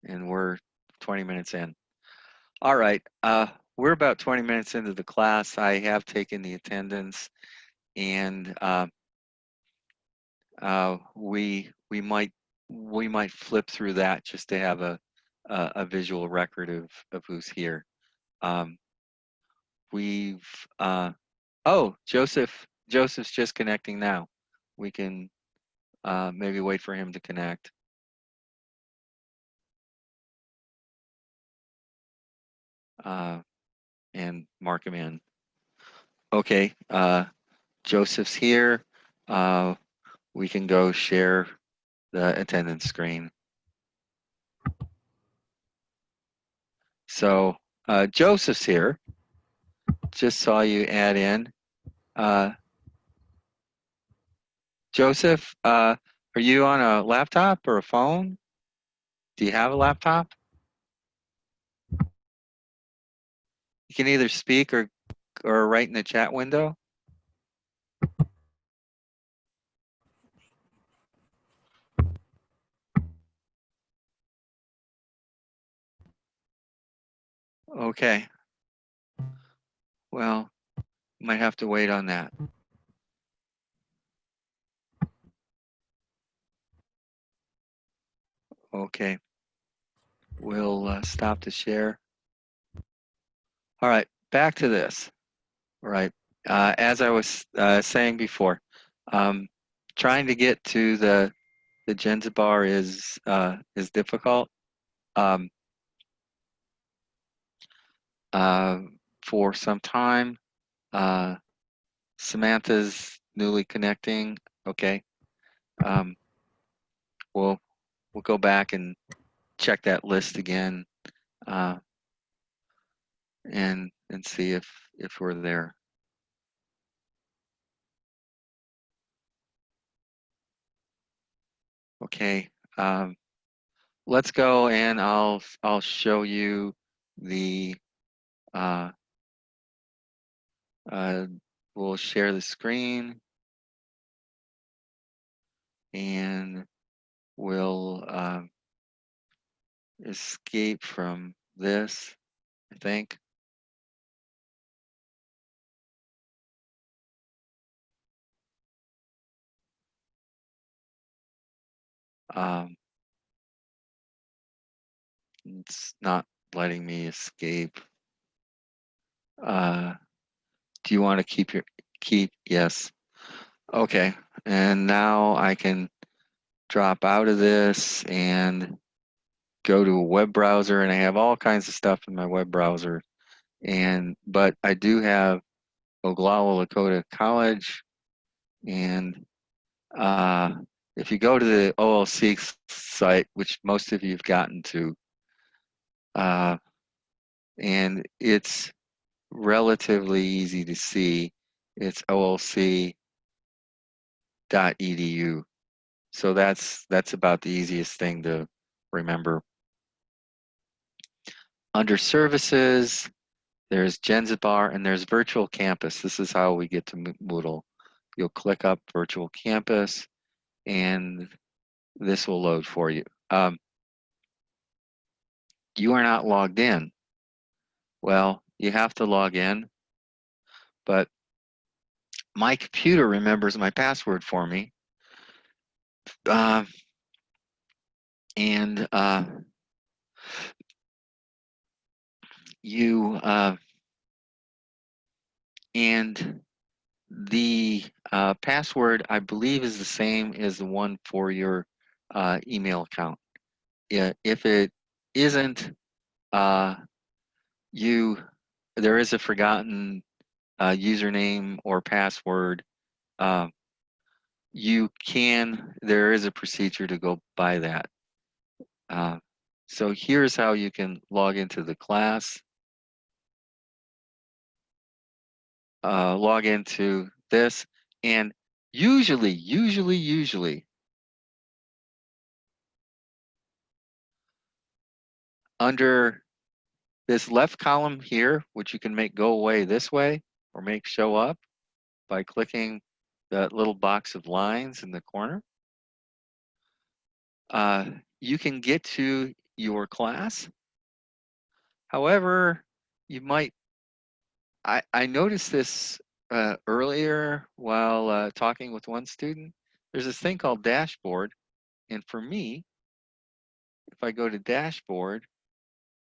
and we're 20 minutes in. All right, we're about 20 minutes into the class. I have taken the attendance, and we might flip through that just to have a visual record of who's here. Oh, Joseph's just connecting now. We can maybe wait for him to connect. And mark him in. Okay, Joseph's here. We can go share the attendance screen. So Joseph's here. Just saw you add in. Joseph, are you on a laptop or a phone? Do you have a laptop? You can either speak or write in the chat window. Okay. Well, might have to wait on that. Okay. We'll stop the share. All right, back to this. All right. As I was saying before, trying to get to the Zanzibar is difficult. For some time, Samantha's newly connecting. Okay. We'll go back and check that list again, and see if we're there. Okay. Let's go, and I'll show you the. We'll share the screen, and we'll escape from this, I think. It's not letting me escape. Do you want to keep? Yes. Okay. And now I can drop out of this and go to a web browser, and I have all kinds of stuff in my web browser. But I do have Oglala Lakota College, and if you go to the OLC site, which most of you have gotten to, and it's relatively easy to see, it's olc.edu. So that's about the easiest thing to remember. Under services, there's Zanzibar, and there's virtual campus. This is how we get to Moodle. You'll click up virtual campus, and this will load for you. You are not logged in. Well, you have to log in, but my computer remembers my password for me. And the password, I believe, is the same as the one for your email account. If it isn't, there is a forgotten username or password. There is a procedure to go by that. So here's how you can log into the class. Log into this, and usually under this left column here, which you can make go away this way or make show up by clicking that little box of lines in the corner, you can get to your class. However, you might, I noticed this earlier while talking with one student. There's this thing called dashboard. And for me, if I go to dashboard,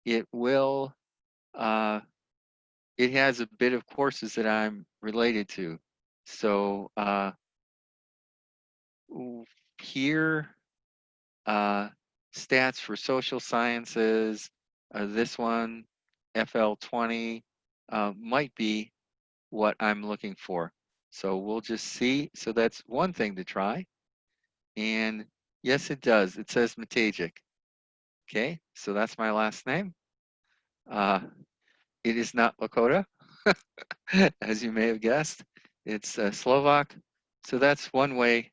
it will, it has a bit of courses that I'm related to. So here, stats for social sciences, this one, FL20, might be what I'm looking for. So we'll just see. So that's one thing to try. And yes, it does. It says Matejcik. Okay, so that's my last name. It is not Lakota, as you may have guessed. It's Slovak. So that's one way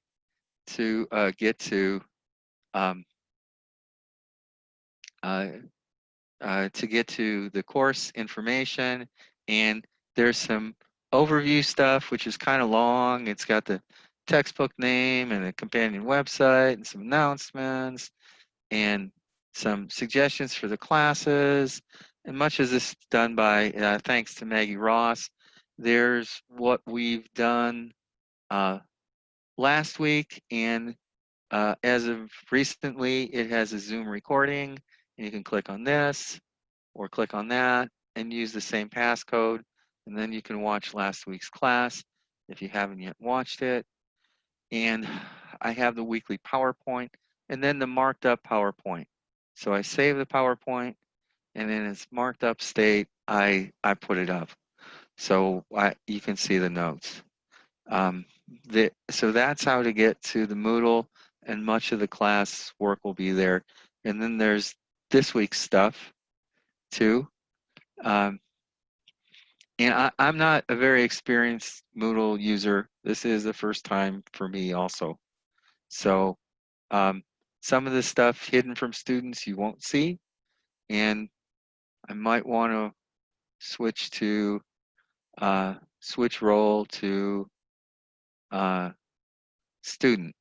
to get um, the course information. And there's some overview stuff, which is kind of long. It's got the textbook name and a companion website and some announcements and some suggestions for the classes. And much of this is done by, thanks to Maggie Ross. There's what we've done last week, and as of recently, it has a Zoom recording, and you can click on this or click on that and use the same passcode, and then you can watch last week's class if you haven't yet watched it. And I have the weekly PowerPoint and then the marked up PowerPoint. So I save the PowerPoint, and in its marked up state, I put it up. So you can see the notes. So that's how to get to the Moodle, and much of the class work will be there. And then there's this week's stuff too. And I'm not a very experienced Moodle user. This is the first time for me also. So some of the stuff hidden from students you won't see, and I might want to switch role to student.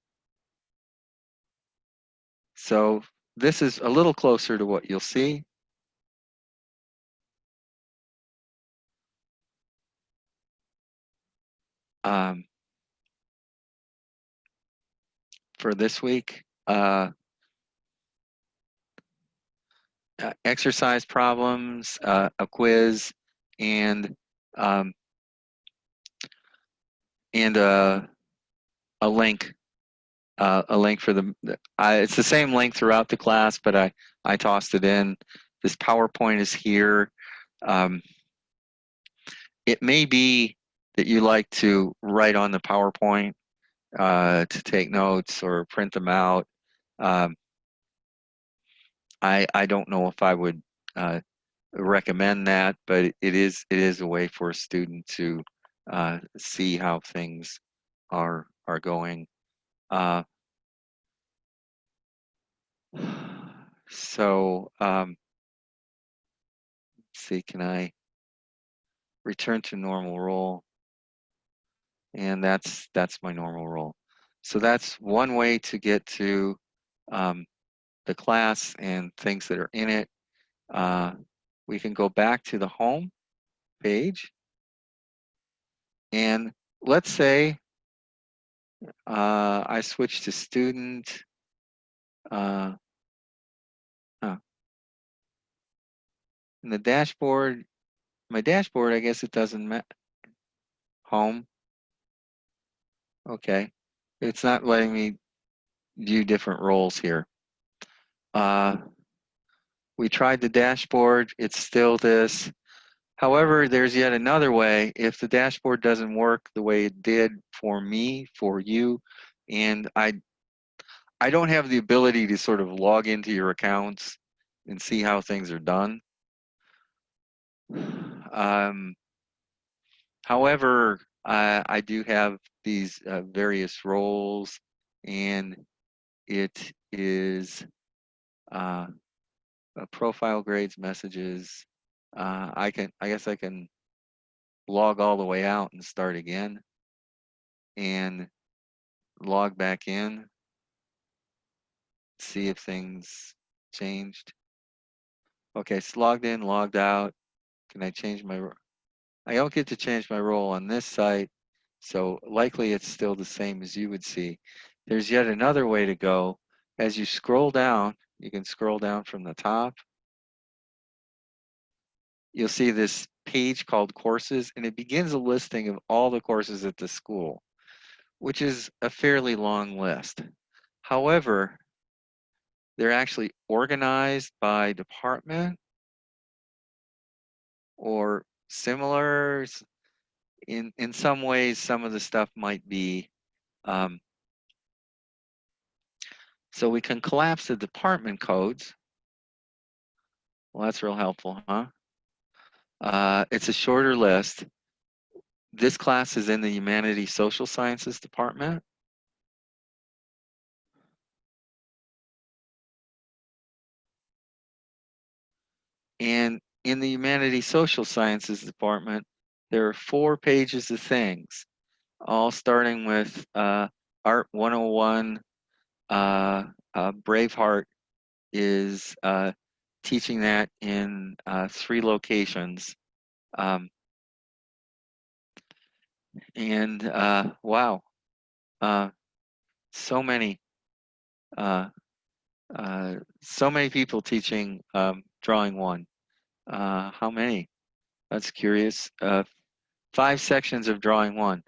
So this is a little closer to what you'll see. For this week, exercise problems, a quiz, and a link. A link for it's the same link throughout the class, but I tossed it in. This PowerPoint is here. It may be that you like to write on the PowerPoint to take notes or print them out. I don't know if I would recommend that, but it is a way for a student to see how things are going. So let's see, can I return to normal role? And that's my normal role. So that's one way to get to the class and things that are in it. We can go back to the home page, and let's say I switch to student. In the dashboard, my dashboard, I guess it doesn't matter. Home. Okay. It's not letting me view different roles here. We tried the dashboard. It's still this. However, there's yet another way. If the dashboard doesn't work the way it did for me, for you, and I don't have the ability to sort of log into your accounts and see how things are done. However, I do have these various roles, and it is profile grades, messages. I guess I can log all the way out and start again, and log back in, see if things changed. Okay, it's logged in, logged out. Can I change my, I don't get to change my role on this site, so likely it's still the same as you would see. There's yet another way to go. As you scroll down, you can scroll down from the top. You'll see this page called courses, and it begins a listing of all the courses at the school, which is a fairly long list. However, they're actually organized by department or similar. In some ways, some of the stuff might be, so we can collapse the department codes. Well, that's real helpful, huh? It's a shorter list. This class is in the Humanities Social Sciences department. And in the Humanities Social Sciences department, there are 4 pages of things, all starting with Art 101. Braveheart is teaching that in 3 locations. And wow, so many people teaching drawing 1. How many? That's curious. 5 sections of drawing 1.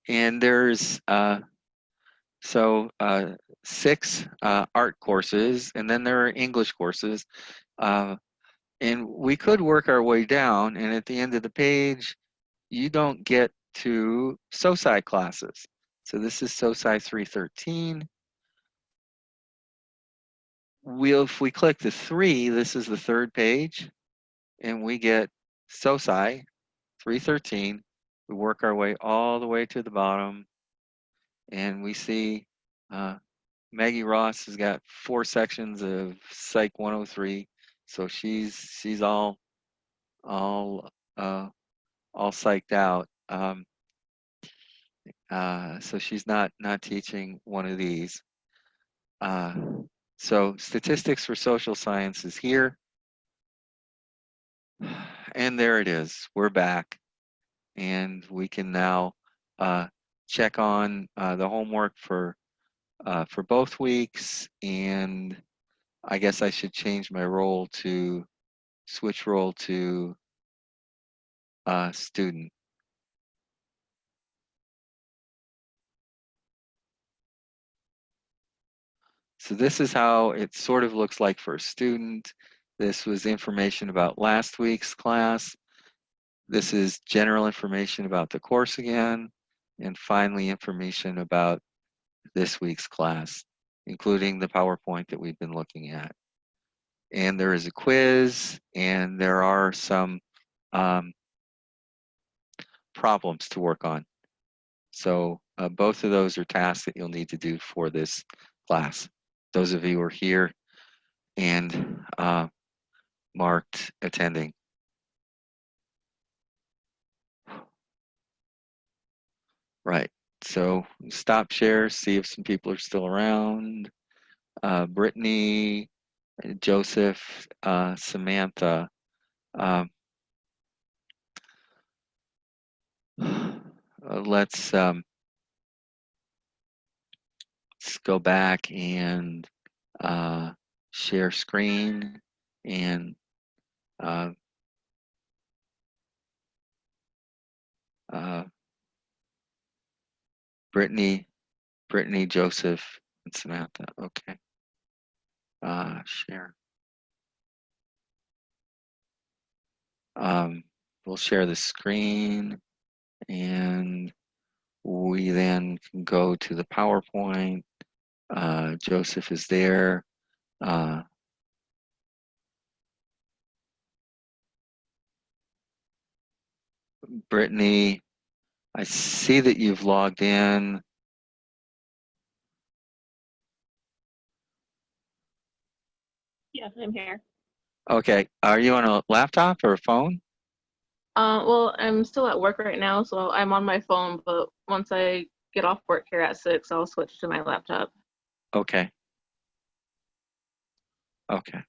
And there's 6 art courses, and then there are English courses. And we could work our way down, and at the end of the page, you don't get to SoSci classes. So this is SoSci 313. If we click the 3, this is the 3rd page, and we get SoSci 313. We work our way all the way to the bottom, and we see Maggie Ross has got 4 sections of Psych 103, so she's all psyched out. So she's not teaching one of these. So statistics for social science is here, and there it is. We're back, and we can now check on the homework for both weeks, and I guess I should change my role to switch role to student. So this is how it sort of looks like for a student. This was information about last week's class. This is general information about the course again, and finally information about this week's class, including the PowerPoint that we've been looking at. And there is a quiz, and there are some problems to work on. So both of those are tasks that you'll need to do for this class. Those of you who are here and marked attending. Right. So stop share, see if some people are still around. Brittany, Joseph, Samantha. Let's go back and share screen and Brittany, Joseph, and Samantha. Okay. Share. We'll share the screen, and we then can go to the PowerPoint. Joseph is there. Brittany, I see that you've logged in. Yes, I'm here. Okay, are you on a laptop or a phone? Well, I'm still at work right now, so I'm on my phone, but once I get off work here at 6, I'll switch to my laptop. Okay. Okay.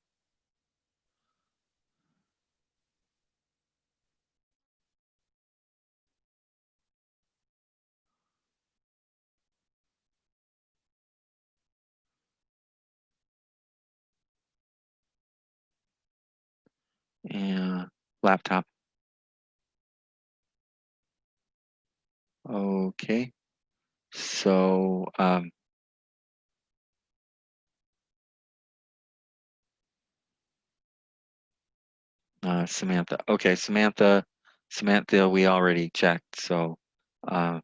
And laptop. Okay. So Samantha. Okay, Samantha. Samantha, we already checked. So can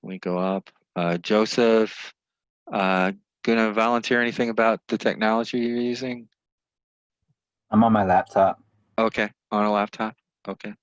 we go up? Joseph, gonna volunteer anything about the technology you're using? I'm on my laptop. Okay, on a laptop. Okay.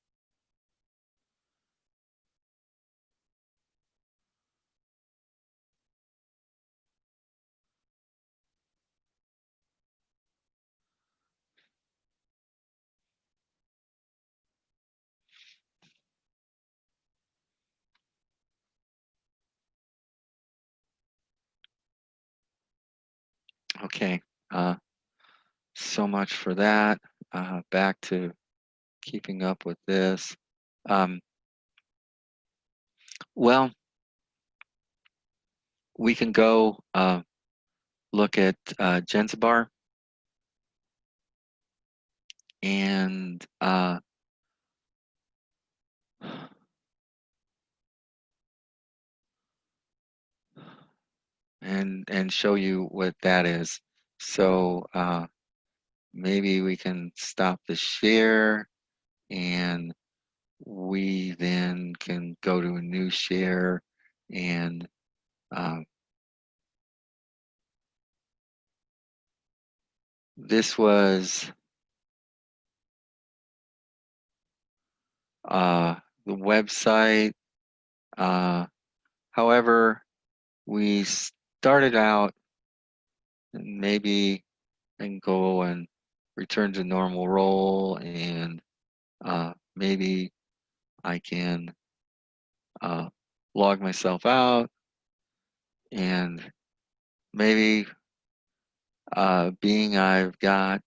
Okay. So much for that. Back to keeping up with this. Well, we can go look at Genzabar and show you what that is. So maybe we can stop the share and we then can go to a new share and this was the website. However, we started out and maybe and go and return to normal role and maybe I can log myself out and maybe being I've got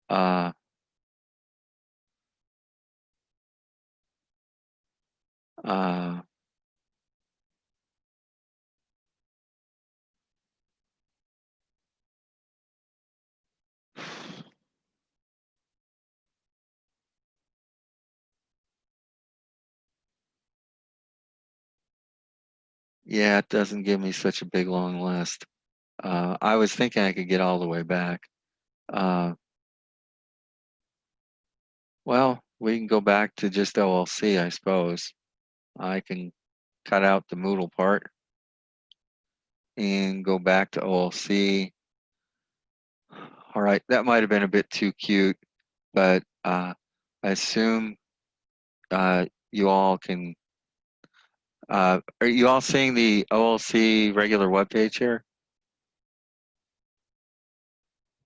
uh, uh, yeah, it doesn't give me such a big long list. I was thinking I could get all the way back. Well, we can go back to just OLC, I suppose. I can cut out the Moodle part and go back to OLC. All right, that might have been a bit too cute, but I assume you all can. Are you all seeing the OLC regular webpage here?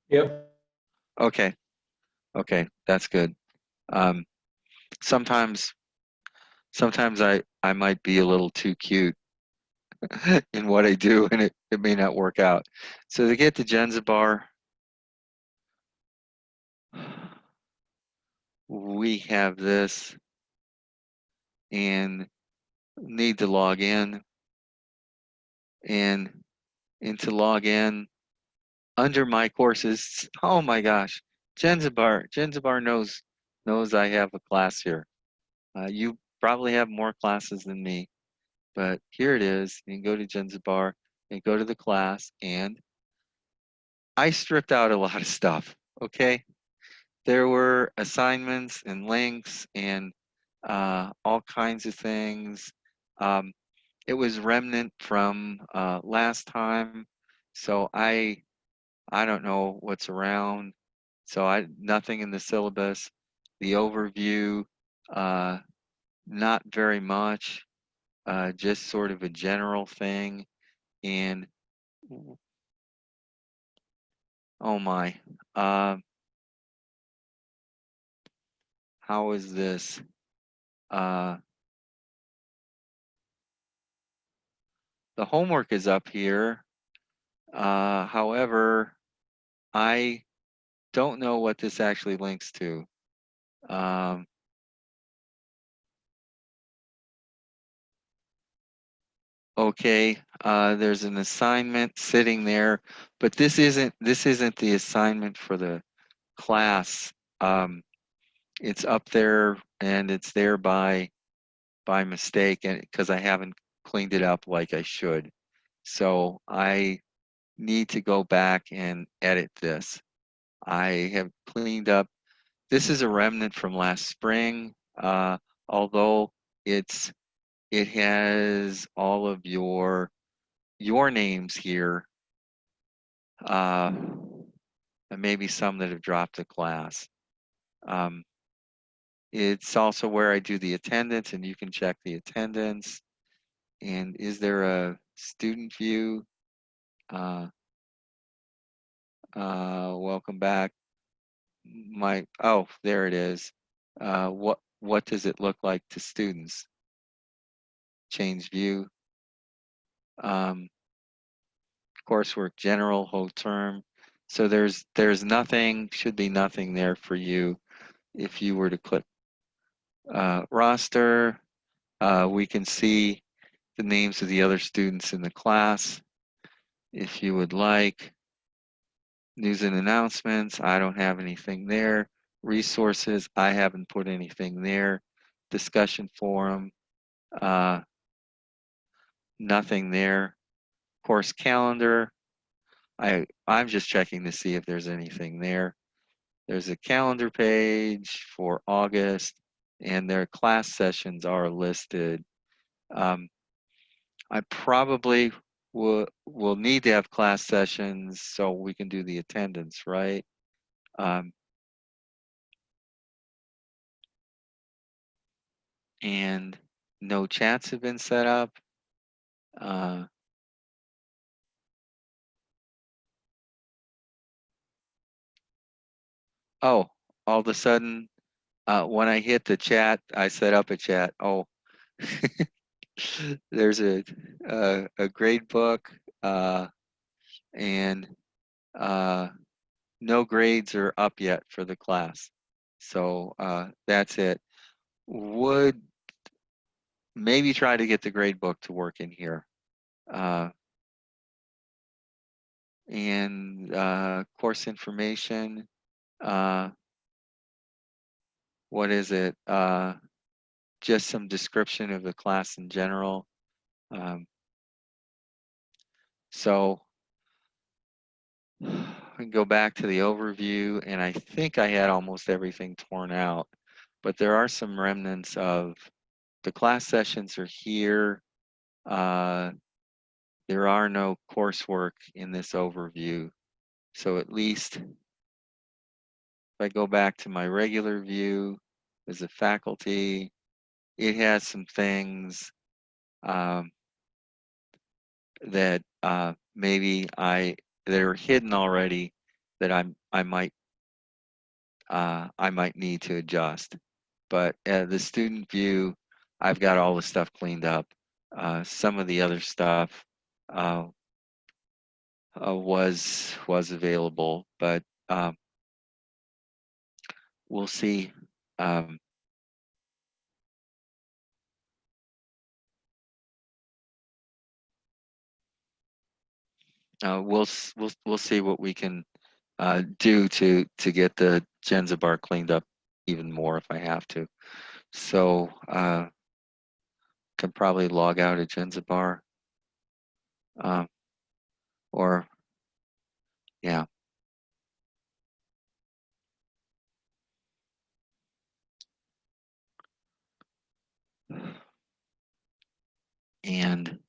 Yep. Okay, okay, that's good. Um, sometimes, sometimes I might be a little too cute in what I do, and it may not work out. So to get to Genzabar, we have this and need to log in and to log in under my courses. Oh my gosh, Genzabar knows I have a class here. You probably have more classes than me, but here it is. You can go to Genzabar and go to the class, and I stripped out a lot of stuff. Okay, there were assignments and links and all kinds of things. It was remnant from last time, so I don't know what's around. So nothing in the syllabus. The overview, uh, not very much. Just sort of a general thing. And oh my, uh, how is this? Uh, the homework is up here. However, I don't know what this actually links to. Okay, there's an assignment sitting there, but this isn't the assignment for the class. It's up there and it's there by mistake, and because I haven't cleaned it up like I should. So I need to go back and edit this. I have cleaned up. This is a remnant from last spring, although it has all of your names here, and maybe some that have dropped the class. It's also where I do the attendance, and you can check the attendance. And is there a student view? Welcome back. Oh, there it is. What does it look like to students? Change view. Coursework general, whole term. So there's nothing, should be nothing there for you. If you were to click roster, we can see the names of the other students in the class. If you would like. News and announcements, I don't have anything there. Resources, I haven't put anything there. Discussion forum, nothing there. Course calendar, I'm just checking to see if there's anything there. There's a calendar page for August, and their class sessions are listed. I probably will need to have class sessions so we can do the attendance, right? And no chats have been set up. Oh, all of a sudden, when I hit the chat, I set up a chat. Oh, there's a grade book, and no grades are up yet for the class. So that's it. Would maybe try to get the grade book to work in here. And course information. What is it? Just some description of the class in general. So we can go back to the overview, and I think I had almost everything torn out, but there are some remnants of the class sessions are here. There are no coursework in this overview. So at least if I go back to my regular view as a faculty, it has some things that maybe they're hidden already that I might need to adjust. But the student view, I've got all the stuff cleaned up. Some of the other stuff was available, but we'll see. We'll see what we can do to get the Genzabar cleaned up even more if I have to. So can probably log out of Genzabar, or yeah. And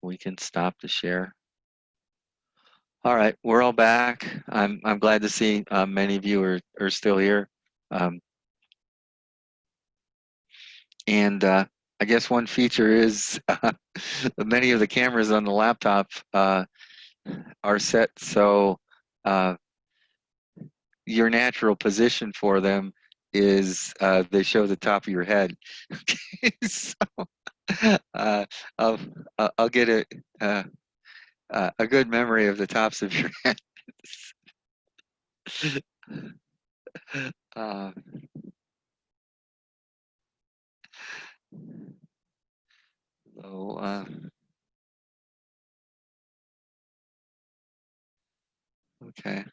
we can stop the share. All right, we're all back. I'm glad to see many of you are still here. And I guess one feature is many of the cameras on the laptop are set so your natural position for them is they show the top of your head. Okay, so uh, I'll I'll get a good memory of the tops of your head. uh, so okay.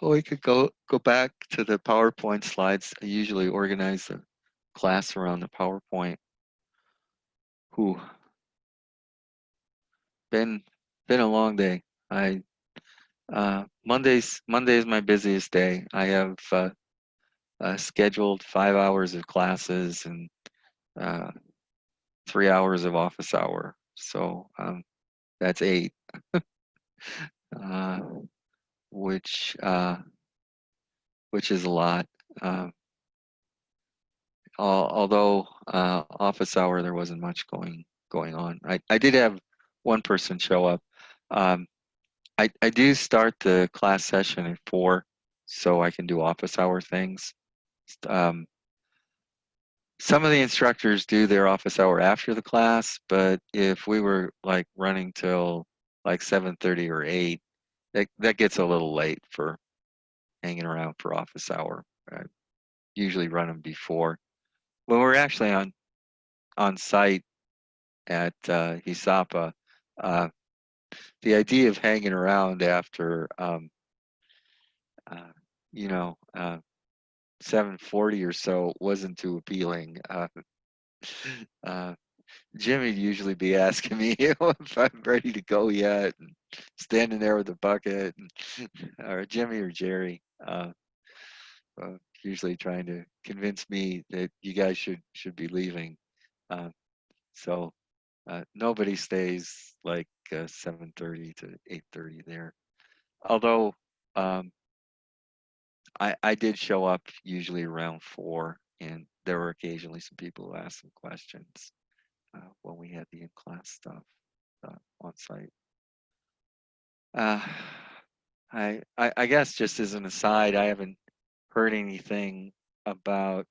Well, we could go back to the PowerPoint slides. I usually organize the class around the PowerPoint. Whew. Been a long day. I Monday's my busiest day. I have scheduled 5 hours of classes and uh, 3 hours of office hour. So that's 8, uh, which is a lot. Although office hour there wasn't much going on. I did have one person show up. Um, I do start the class session at 4, so I can do office hour things. Um, some of the instructors do their office hour after the class, but if we were like running till like 7:30 or 8, that gets a little late for hanging around for office hour. I usually run them before. When we're actually on site at He Sapa, the idea of hanging around after uh, you know 7:40 or so wasn't too appealing. Uh, Jimmy would usually be asking me if I'm ready to go yet, and standing there with a bucket, or Jimmy or Jerry, usually trying to convince me that you guys should be leaving. Uh, so nobody stays like 7:30 to 8:30 there. Although I did show up usually around 4, and there were occasionally some people who asked some questions when we had the in-class stuff on site. I guess just as an aside, I haven't heard anything about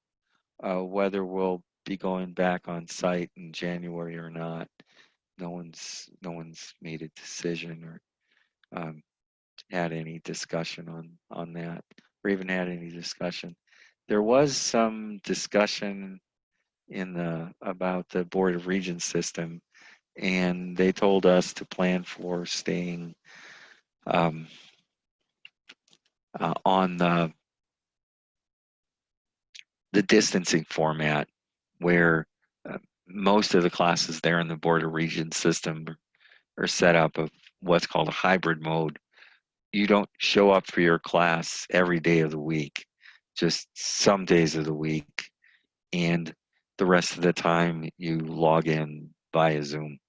whether we'll be going back on site in January or not. No one's made a decision or had any discussion on that, or even had any discussion. There was some discussion about the Board of Regents system, and they told us to plan for staying on the distancing format, where most of the classes there in the Board of Regents system are set up of what's called a hybrid mode. You don't show up for your class every day of the week, just some days of the week, and the rest of the time you log in via Zoom.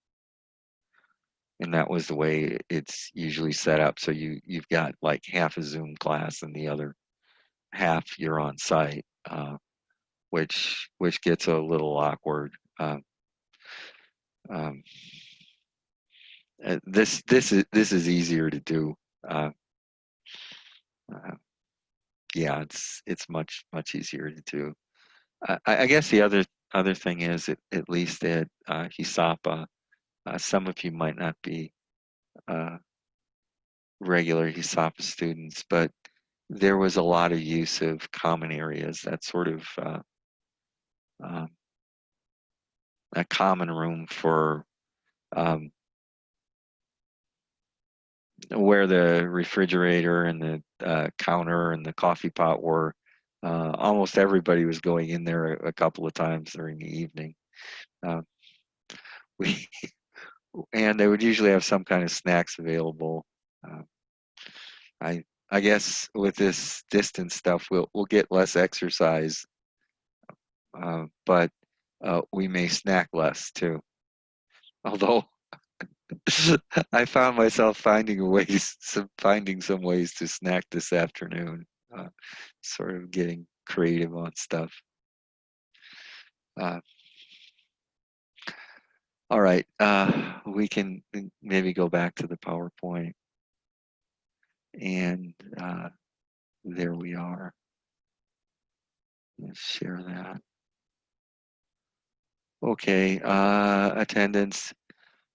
And that was the way it's usually set up. So you've got like half a Zoom class and the other half you're on site, which gets a little awkward. Um, this is easier to do. Uh, uh, yeah, it's much easier to do. I guess the other thing is at least at He Sapa, some of you might not be regular He Sapa students, but there was a lot of use of common areas, that sort of um, a common room for um, where the refrigerator and the counter and the coffee pot were. Almost everybody was going in there a couple of times during the evening. Uh, we and they would usually have some kind of snacks available. Uh, I guess with this distance stuff, we'll get less exercise, but we may snack less too. Although I found myself finding some ways to snack this afternoon, sort of getting creative on stuff. Uh, all right, we can maybe go back to the PowerPoint, and There we are. Let's share that. Okay, attendance.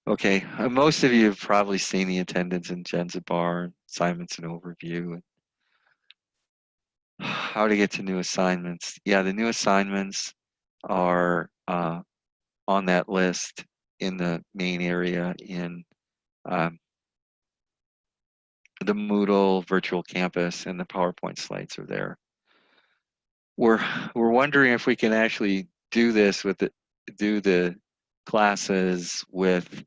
Okay, most of you have probably seen the attendance in Genzabar, assignments and overview. How to get to new assignments. Yeah, the new assignments are on that list in the main area in the Moodle virtual campus, and the PowerPoint slides are there. We're wondering if we can actually do this with do the classes with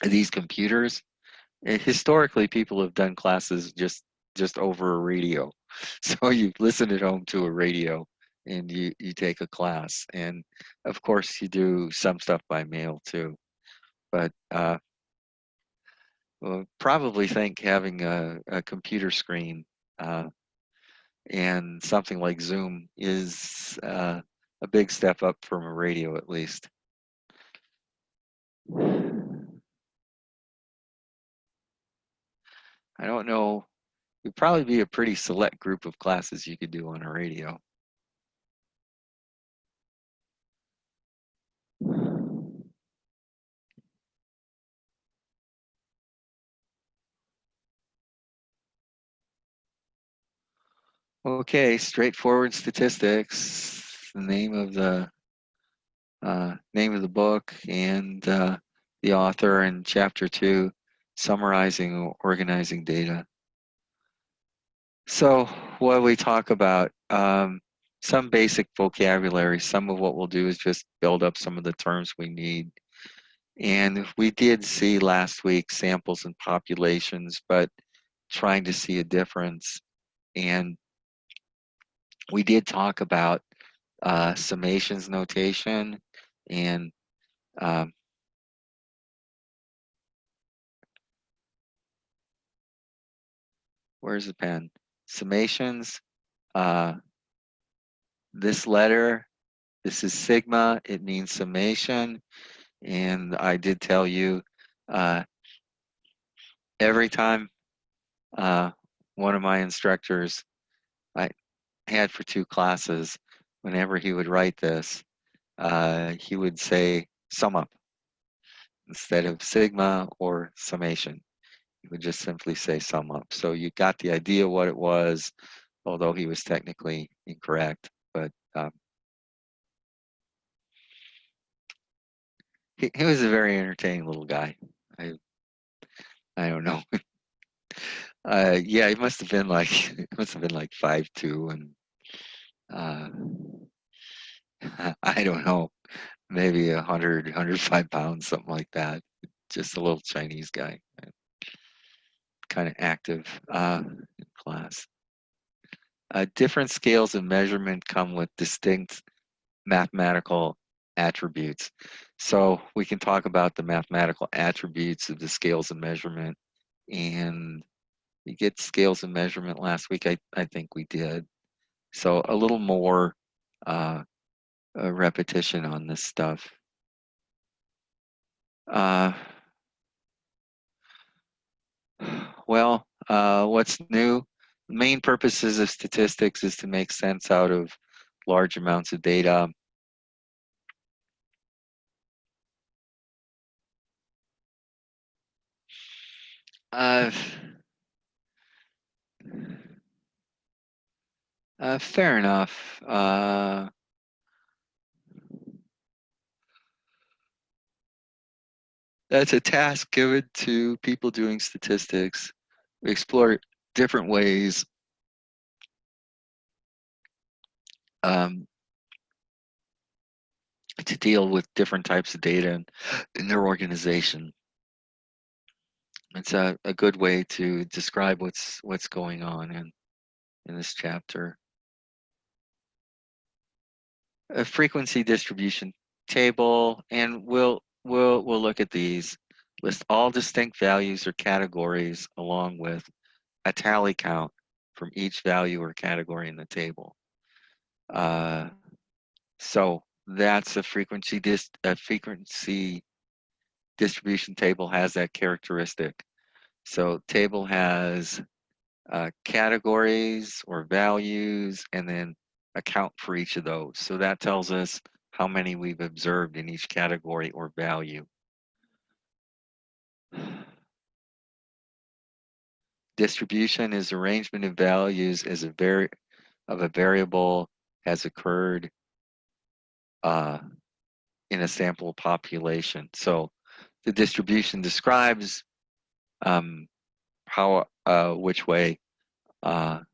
these computers. Historically, people have done classes just over a radio. So you listen at home to a radio and you take a class. And of course you do some stuff by mail too. But well, probably think having a computer screen and something like Zoom is a big step up from a radio at least. I don't know. It'd probably be a pretty select group of classes you could do on a radio. Okay, straightforward statistics. The name of the book and the author, and chapter 2, summarizing or organizing data. So what we talk about, some basic vocabulary. Some of what we'll do is just build up some of the terms we need. And we did see last week samples and populations, but trying to see a difference. And we did talk about summations notation and where's the pen? Summations. This letter, this is sigma, it means summation. And I did tell you every time one of my instructors I had for 2 classes, whenever he would write this, he would say sum up instead of sigma or summation. He would just simply say sum up. So you got the idea what it was, although he was technically incorrect. But he was a very entertaining little guy. I don't know. Yeah, he must have been like 5'2", and I don't know, maybe 105 pounds, something like that. Just a little Chinese guy, kind of active in class. Different scales of measurement come with distinct mathematical attributes. So we can talk about the mathematical attributes of the scales of measurement. And we get scales of measurement last week. I think we did. So a little more repetition on this stuff. Well, what's new? The main purposes of statistics is to make sense out of large amounts of data. Fair enough. That's a task given to people doing statistics. We explore different ways to deal with different types of data in their organization. It's a good way to describe what's going on in this chapter. A frequency distribution table, and we'll look at these. List all distinct values or categories along with a tally count from each value or category in the table. So that's a frequency distribution table has that characteristic. So table has categories or values, and then account for each of those. So that tells us how many we've observed in each category or value. Distribution is arrangement of values as a variable has occurred in a sample population. So the distribution describes which way, how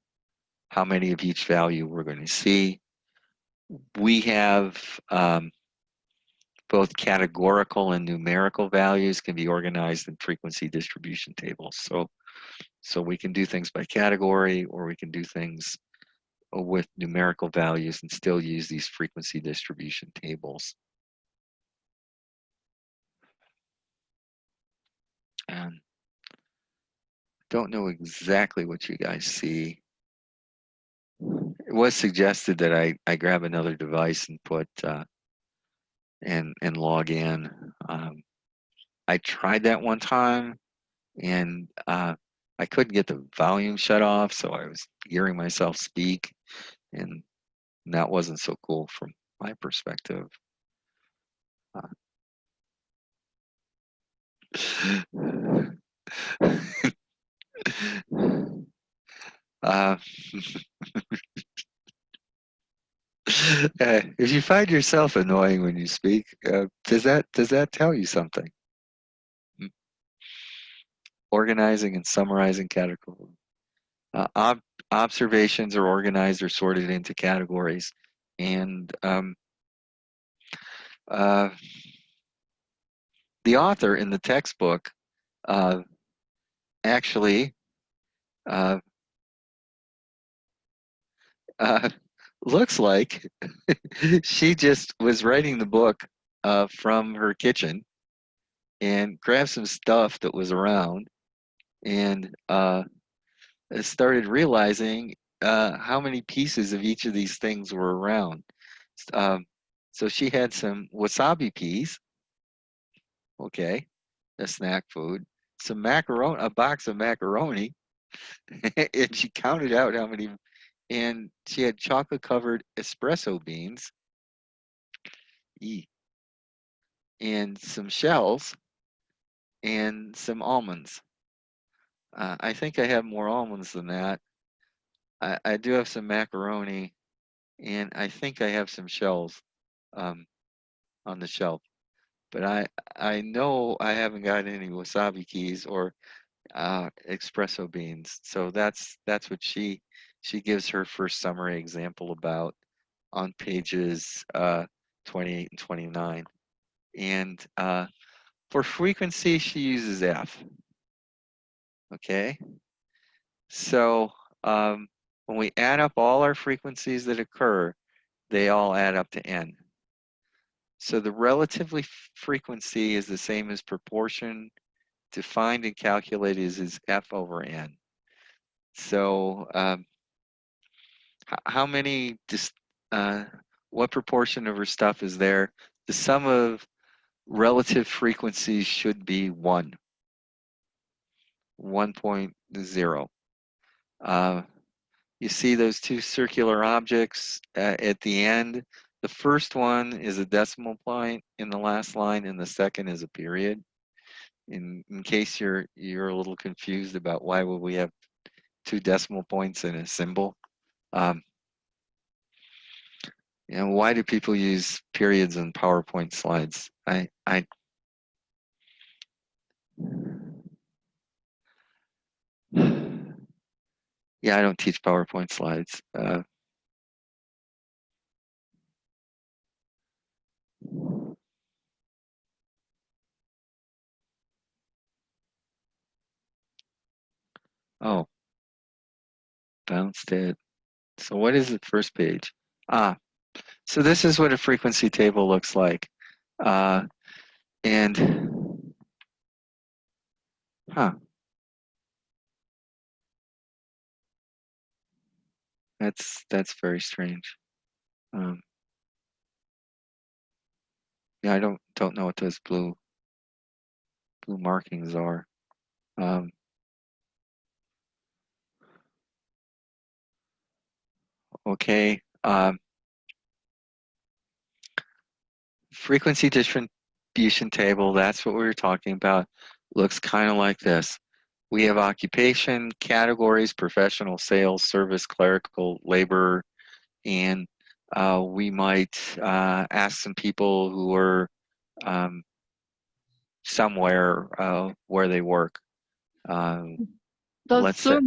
many of each value we're going to see. We have both categorical and numerical values can be organized in frequency distribution tables. So we can do things by category, or we can do things with numerical values and still use these frequency distribution tables. And don't know exactly what you guys see. It was suggested that I grab another device and put and log in. I tried that one time, and I couldn't get the volume shut off, so I was hearing myself speak, and that wasn't so cool from my perspective. If you find yourself annoying when you speak, does that tell you something? Organizing and summarizing categories. Observations are organized or sorted into categories, and the author in the textbook actually looks like she just was writing the book from her kitchen and grabbed some stuff that was around and started realizing how many pieces of each of these things were around. So she had some wasabi peas, okay, a snack food, some macaroni, a box of macaroni, and she counted out how many, and she had chocolate covered espresso beans, and some shells, and some almonds. I think I have more almonds than that. I do have some macaroni, and I think I have some shells on the shelf. But I know I haven't got any wasabi keys or espresso beans. So that's what she gives her first summary example about on pages 28 and 29. And for frequency, she uses F. Okay. So when we add up all our frequencies that occur, they all add up to N. So the relatively frequency is the same as proportion. Defined and calculated is F over N. So how many, what proportion of our stuff is there? The sum of relative frequencies should be 1.0. You see those two circular objects at the end. The first one is a decimal point in the last line, and the second is a period. In case you're a little confused about why would we have two decimal points in a symbol. Why do people use periods in PowerPoint slides? Yeah, I don't teach PowerPoint slides. Oh, bounced it. So what is the first page? So this is what a frequency table looks like. And, that's very strange. Yeah, I don't know what those blue markings are. Okay. Frequency distribution table, that's what we were talking about. Looks kind of like this. We have occupation, categories, professional, sales, service, clerical, labor, and we might ask some people who are somewhere where they work. Those Let's say,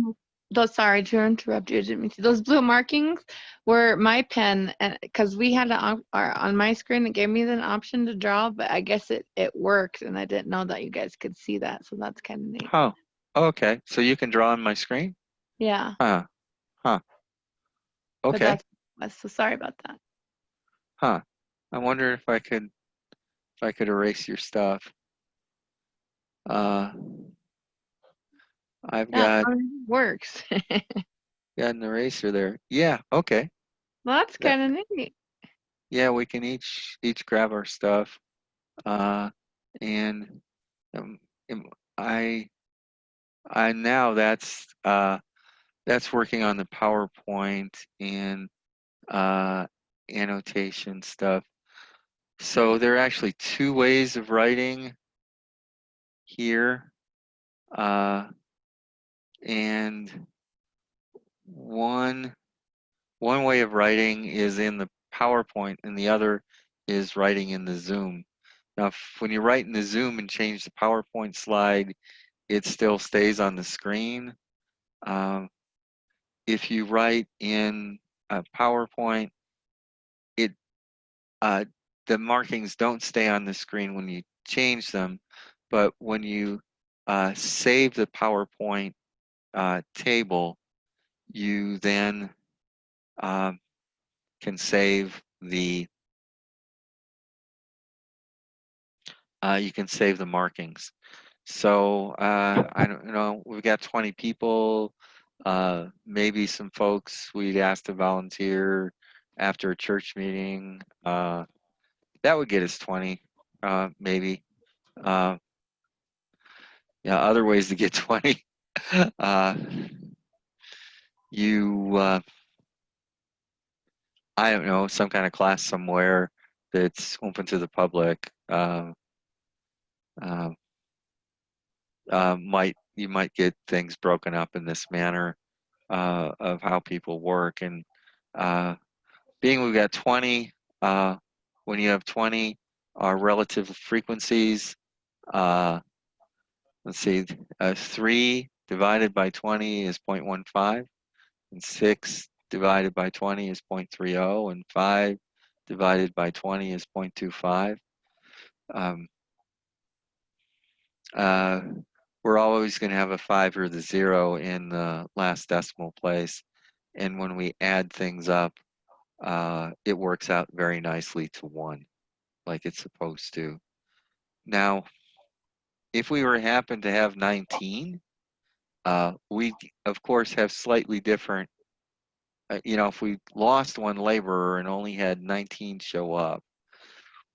sorry to interrupt you, I didn't mean to. Those blue markings were my pen, and because we had on my screen, it gave me an option to draw, but I guess it worked, and I didn't know that you guys could see that, so that's kind of neat. oh, okay. So you can draw on my screen? Yeah. Huh. But Okay. that's so sorry about that. Huh. I wonder if I could erase your stuff. I've Yeah, got works. got an eraser there. Yeah, okay. Well, that's kind of neat. Yeah, we can each grab our stuff. And I now that's working on the PowerPoint and annotation stuff. So there are actually two ways of writing here. And one way of writing is in the PowerPoint and the other is writing in the Zoom. Now, when you write in the Zoom and change the PowerPoint slide, it still stays on the screen. If you write in a PowerPoint, the markings don't stay on the screen when you change them, but when you save the PowerPoint table, you then can save the markings. So I don't know. We've got 20 people. Maybe some folks we'd ask to volunteer after a church meeting. That would get us 20, maybe. Yeah, other ways to get 20. I don't know, some kind of class somewhere that's open to the public. You might get things broken up in this manner of how people work. And being we've got 20, when you have 20, our relative frequencies, let's see, 3 divided by 20 is 0.15, and 6 divided by 20 is 0.30, and 5 divided by 20 is 0.25. We're always going to have a 5 or the 0 in the last decimal place. And when we add things up, it works out very nicely to 1, like it's supposed to. Now, if we happen to have 19, we, of course, have slightly different, if we lost one laborer and only had 19 show up,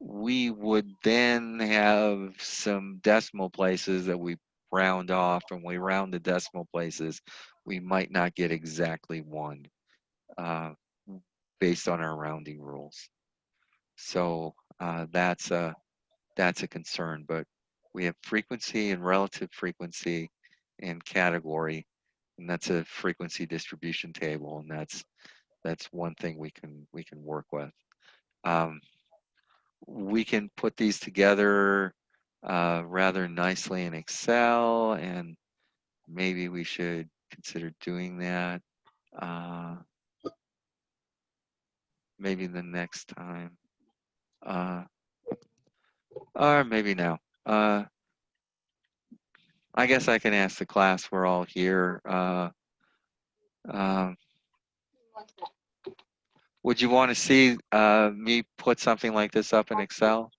we would then have some decimal places that we round off, and we round the decimal places. We might not get exactly 1 based on our rounding rules. So that's a concern, but we have frequency and relative frequency and category, and that's a frequency distribution table, and that's one thing we can work with. We can put these together rather nicely in Excel, and maybe we should consider doing that maybe the next time, or maybe now. I guess I can ask the class. We're all here. Would you want to see me put something like this up in Excel?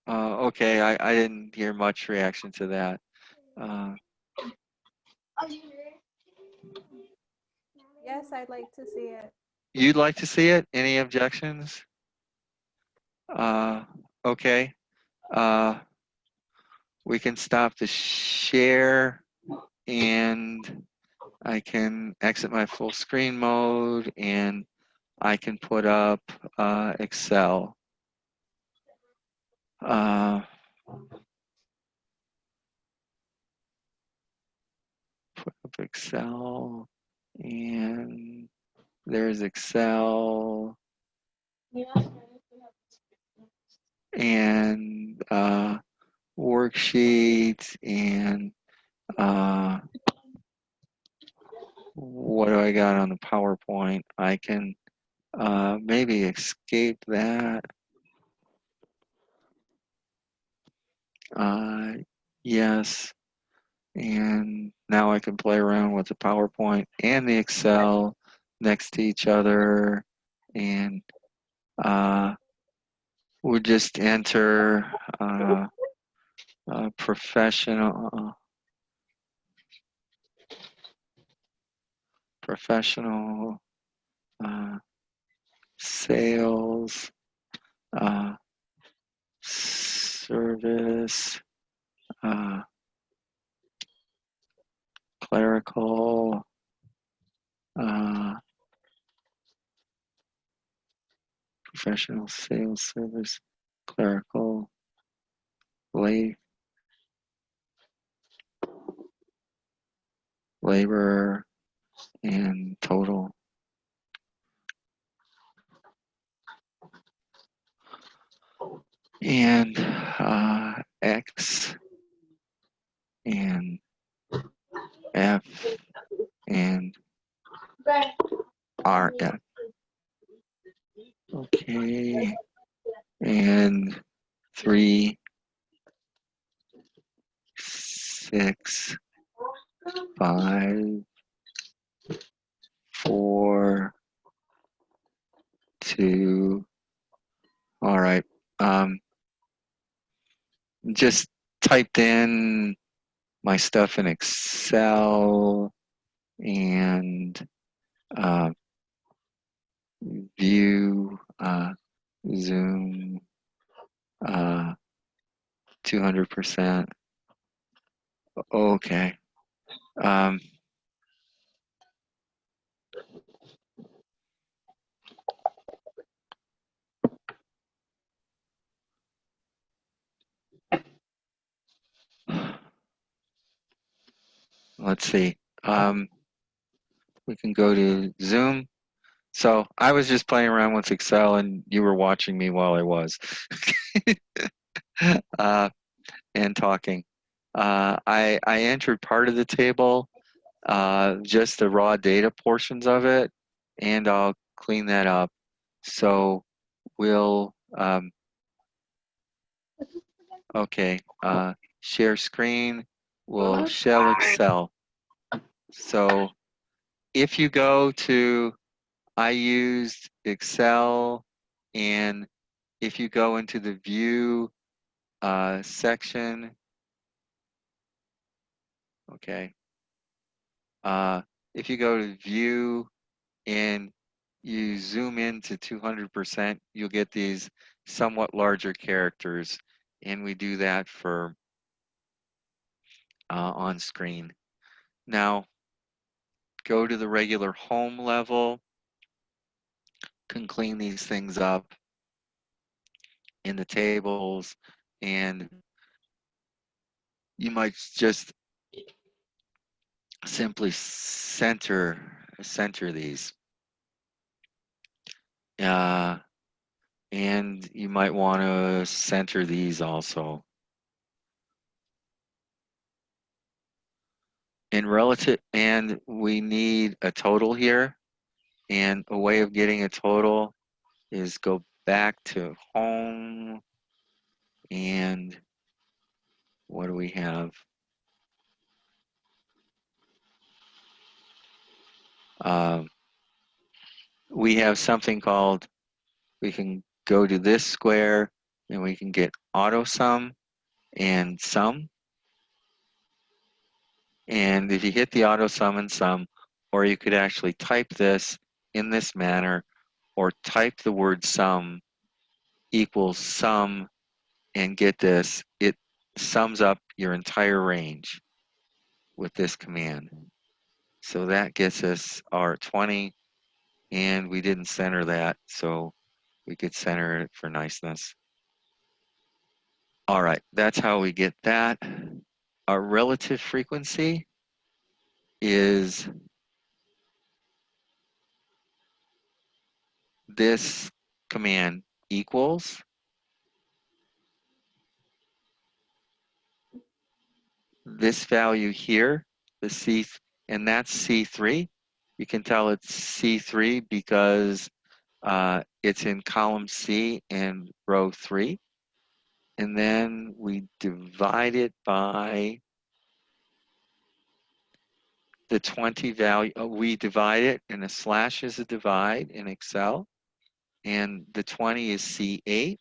Okay, I didn't hear much reaction to that. Yes, I'd like to see it. You'd like to see it? Any objections? Okay. we can stop the share, and I can exit my full screen mode, and I can put up Excel. Put up Excel, and there's Excel, and worksheets, and what do I got on the PowerPoint? I can maybe escape that. Yes. And now I can play around with the PowerPoint and the Excel next to each other. And we'll just enter professional sales, service, clerical, professional sales service, clerical, labor, and total. And X and F and RF. Okay. And 3, 6, 5, 4, 2. All right. Just typed in my stuff in Excel and view, zoom, 200%. Okay. Let's see. We can go to Zoom. So I was just playing around with Excel, and you were watching me while I was and talking. I entered part of the table, just the raw data portions of it, and I'll clean that up. So we'll, okay, share screen, we'll shell Excel. So if you go to, I used Excel, and if you go into the view section, okay, if you go to view and you zoom in to 200%, you'll get these somewhat larger characters, and we do that for on screen. Now, go to the regular home level, can clean these things up in the tables, and you might just simply center these. And you might want to center these also. And we need a total here. And a way of getting a total is go back to home, and what do we have? We have something called, we can go to this square and we can get auto sum and sum. And if you hit the auto sum and sum, or you could actually type this in this manner, or type the word sum equals sum And get this, it sums up your entire range with this command. So that gets us our 20, and we didn't center that, so we could center it for niceness. All right, that's how we get that. Our relative frequency is this command equals this value here, the C, and that's C3. You can tell it's C3 because it's in column C and row 3. And then we divide it by the 20 value. We divide it, and a slash is a divide in Excel. And the 20 is C8.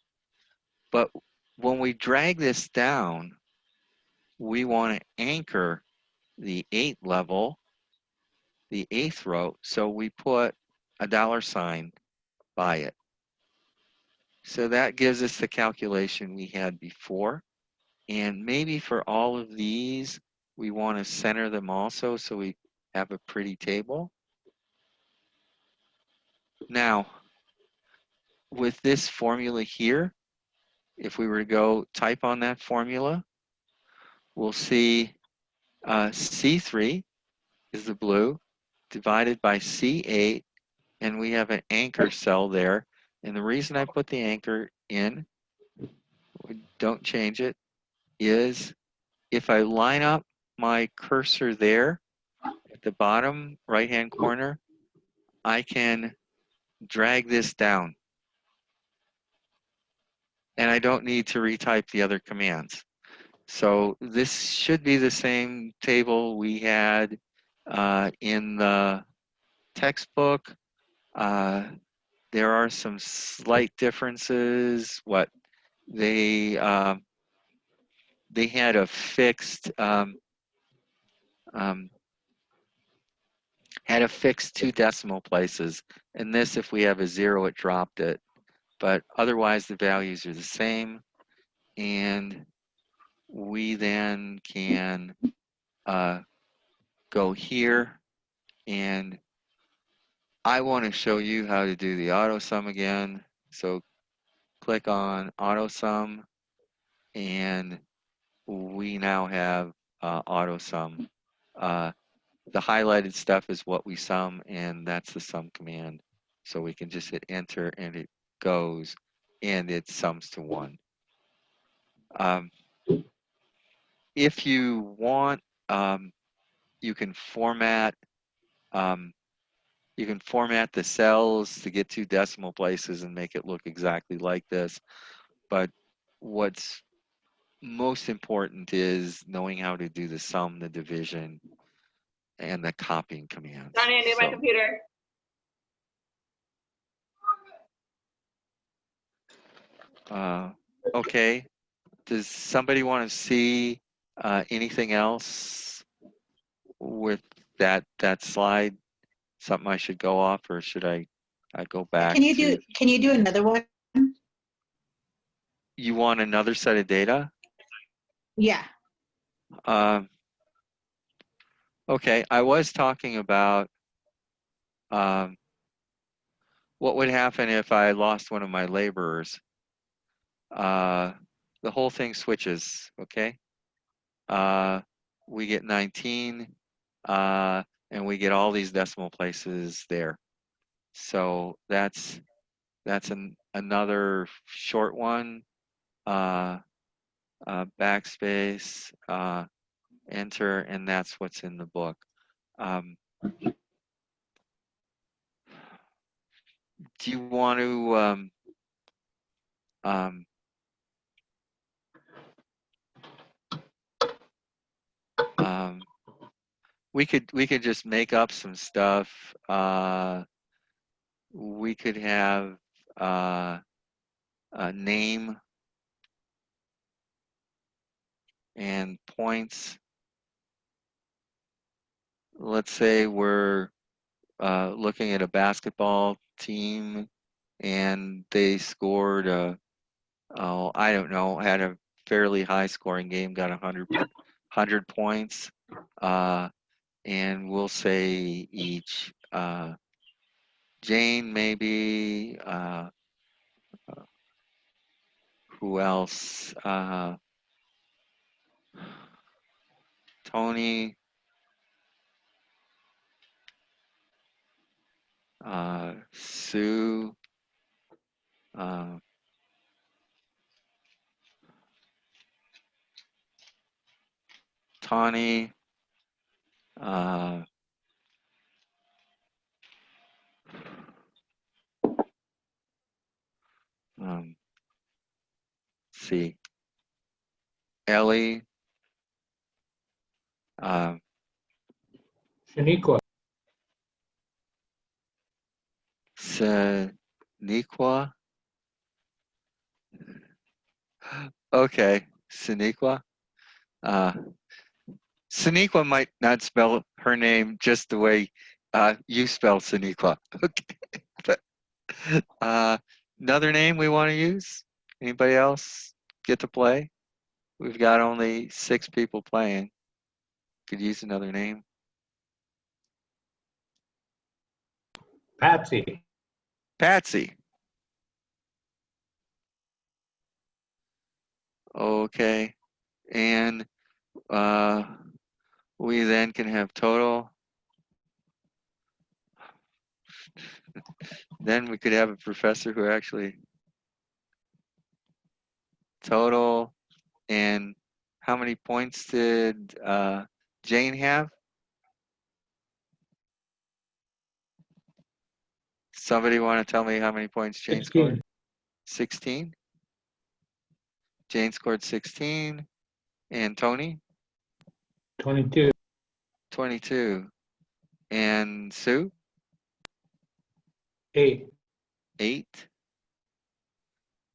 But when we drag this down, we want to anchor the 8th level, the 8th row. So we put a $sign by it. So that gives us the calculation we had before. And maybe for all of these, we want to center them also so we have a pretty table. Now, with this formula here, if we were to go type on that formula, we'll see C3 is the blue divided by C8, and we have an anchor cell there. And the reason I put the anchor in, don't change it, is if I line up my cursor there at the bottom right-hand corner, I can drag this down. And I don't need to retype the other commands. So this should be the same table we had in the textbook. There are some slight differences. What they had a fixed had a fixed 2 decimal places. And this, if we have a 0, it dropped it. But otherwise, the values are the same. And we then can go here, and I want to show you how to do the auto sum again. So click on auto sum, and we now have auto sum. The highlighted stuff is what we sum, and that's the sum command. So we can just hit enter, and it goes, and it sums to 1. If you want, you can format the cells to get 2 decimal places and make it look exactly like this. But what's most important is knowing how to do the sum, the division, and the copying commands. Johnny, I need my computer. Okay. Does somebody want to see anything else with that slide? Something I should go off, or should I go back? Can you do another one? You want another set of data? Yeah. Okay, I was talking about what would happen if I lost one of my laborers. The whole thing switches, okay? We get 19, and we get all these decimal places there. So that's another short one. Backspace, enter, and that's what's in the book. Do you want to we could just make up some stuff. We could have a name and points. Let's say we're looking at a basketball team and they scored oh, I don't know, had a fairly high scoring game, got 100 points. And we'll say each. Jane, maybe. Who else? Tony. Sue. Tawny. See. Ellie. Shaniqua. Saniqua. Okay, Saniqua. Saniqua might not spell her name just the way you spell Saniqua. Okay. But, another name we want to use? Anybody else get to play? We've got only 6 people playing. Could use another name. Patsy. Patsy. Okay. And we then can have total. Then we could have a professor who actually total. And how many points did Jane have? Somebody want to tell me how many points Jane 16. scored? 16. Jane scored 16. And Tony? 22. 22. And Sue? 8. 8.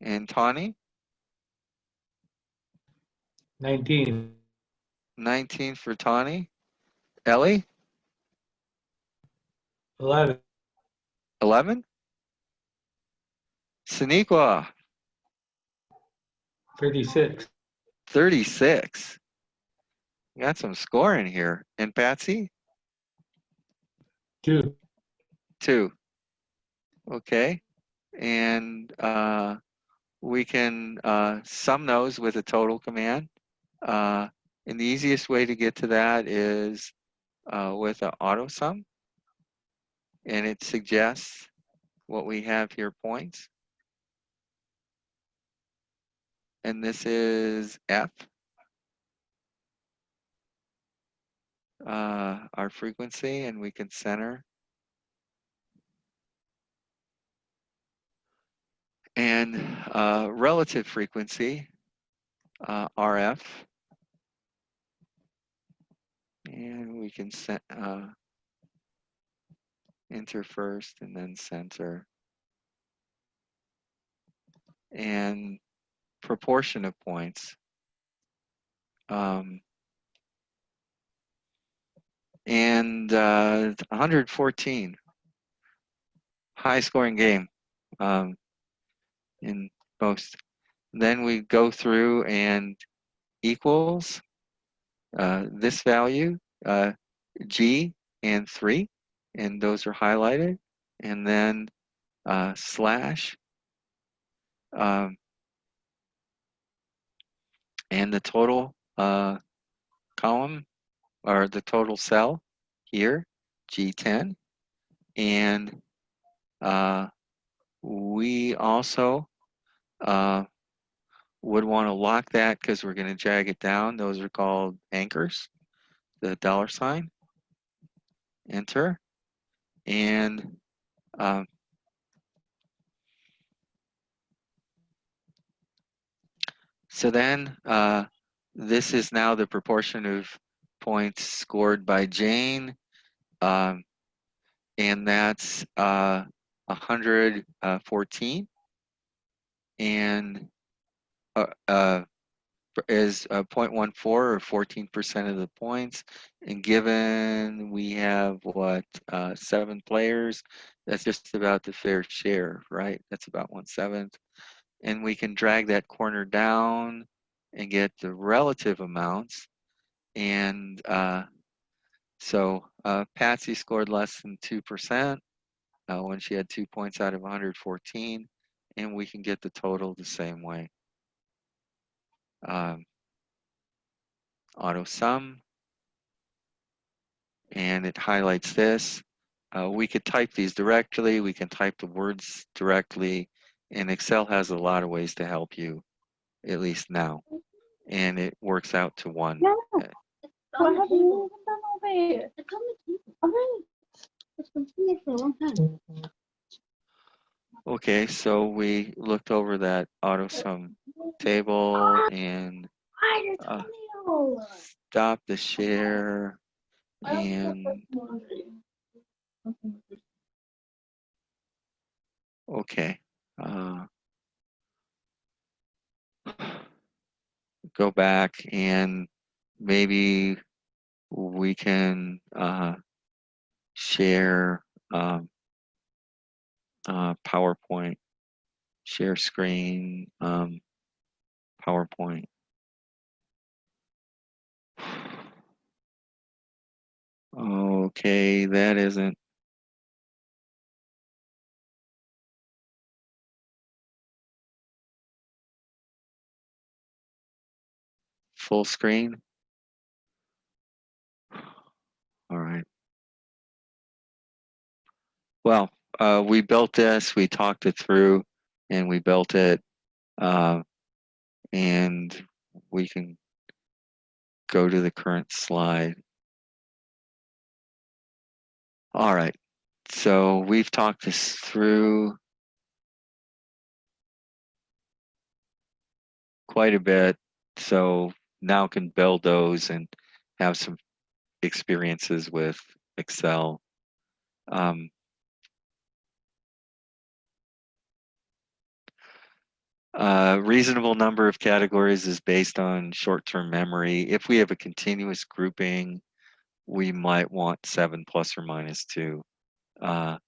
And Tawny? 19. 19 for Tawny. Ellie? 11. 11. Saniqua? 36. 36. Got some scoring here. And Patsy? 2. 2. Okay. And we can sum those with a total command. And the easiest way to get to that is with an auto sum. And it suggests what we have here, points. And this is F. Our frequency, and we can center. And relative frequency, RF. And we can enter first and then center. And proportion of points. And 114. High scoring game in most. Then we go through and equals this value, G and 3, and those are highlighted. And then slash, and the total column, or the total cell here, G10. And we also would want to lock that because we're going to drag it down. Those are called anchors, the $sign, enter. And so then this is now the proportion of points scored by Jane. And that's 114. And is 0.14 or 14% of the points. And given we have what, 7 players, that's just about the fair share, right? That's about 1/7. and we can drag that corner down and get the relative amounts. And so Patsy scored less than 2% when she had 2 points out of 114, and we can get the total the same way. Auto sum, and it highlights this. We could type these directly, we can type the words directly, and Excel has a lot of ways to help you, at least now. And it works out to 1. What have you done over here? All right. It's been here for a long time. Okay, so we looked over that auto sum table and stop the share and okay. Go back and maybe we can share PowerPoint, share screen, PowerPoint. Okay, that isn't. Full screen. All right. Well, we built this, we talked it through, and we built it, and we can go to the current slide. All right, so we've talked this through quite a bit, so now can build those and have some experiences with Excel. Reasonable number of categories is based on short-term memory. If we have a continuous grouping, we might want 7 plus or minus 2. There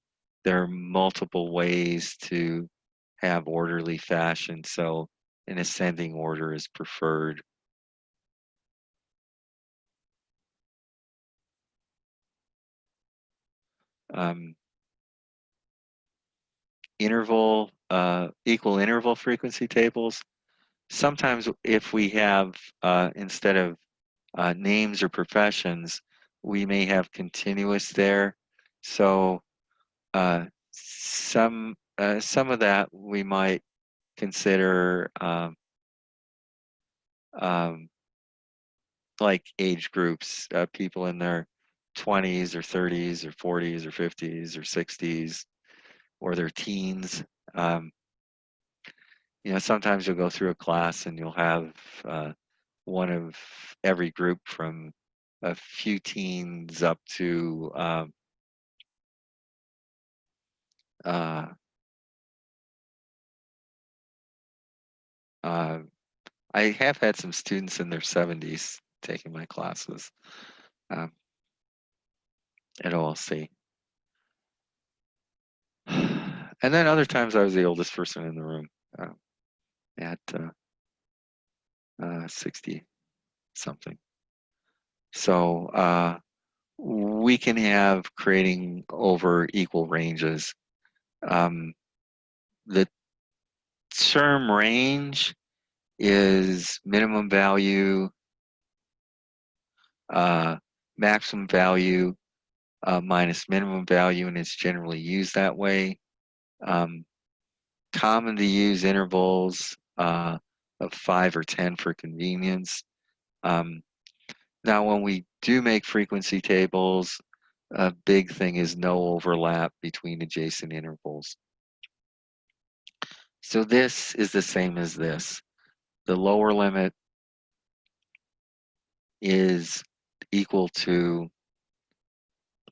are multiple ways to have orderly fashion, so an ascending order is preferred. Equal interval frequency tables. Sometimes if we have, instead of names or professions, we may have continuous there. So some of that we might consider like age groups, people in their 20s or 30s or 40s or 50s or 60s or their teens. You know, sometimes you'll go through a class and you'll have one of every group from a few teens up to I have had some students in their 70s taking my classes at OLC. And then other times I was the oldest person in the room at 60 something. So we can have creating over equal ranges. The term range is minimum value, maximum value minus minimum value, and it's generally used that way. Common to use intervals of 5 or 10 for convenience. Now, when we do make frequency tables, a big thing is no overlap between adjacent intervals. So this is the same as this. The lower limit is equal to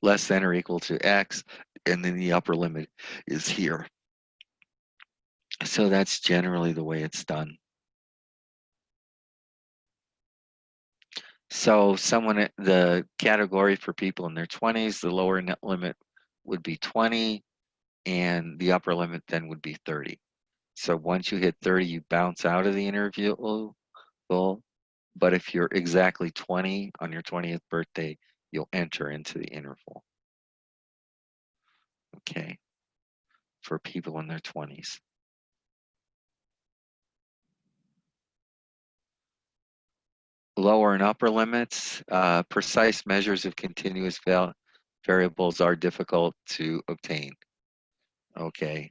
less than or equal to X, and then the upper limit is here. So that's generally the way it's done. So the category for people in their 20s, the lower net limit would be 20, and the upper limit then would be 30. So once you hit 30, you bounce out of the interval. But if you're exactly 20 on your 20th birthday, you'll enter into the interval. Okay, for people in their 20s. Lower and upper limits, precise measures of continuous variables are difficult to obtain. Okay.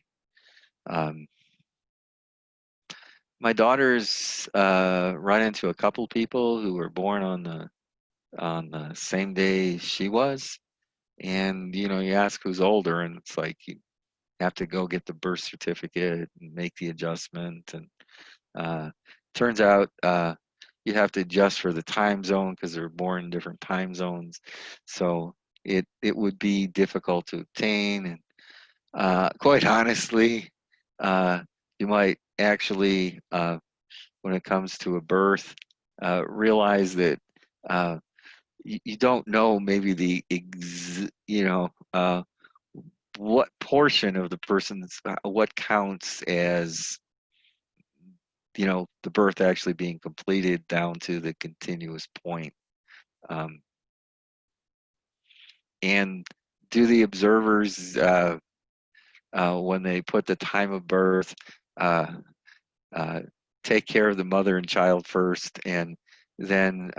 My daughter's run into a couple people who were born on the same day she was, and you ask who's older, and it's like you have to go get the birth certificate and make the adjustment, and turns out you have to adjust for the time zone because they're born in different time zones, so it would be difficult to obtain, and quite honestly, you might actually when it comes to a birth, realize that you don't know maybe what portion of the person's, what counts as, the birth actually being completed down to the continuous point. And do the observers, when they put the time of birth, take care of the mother and child first, and then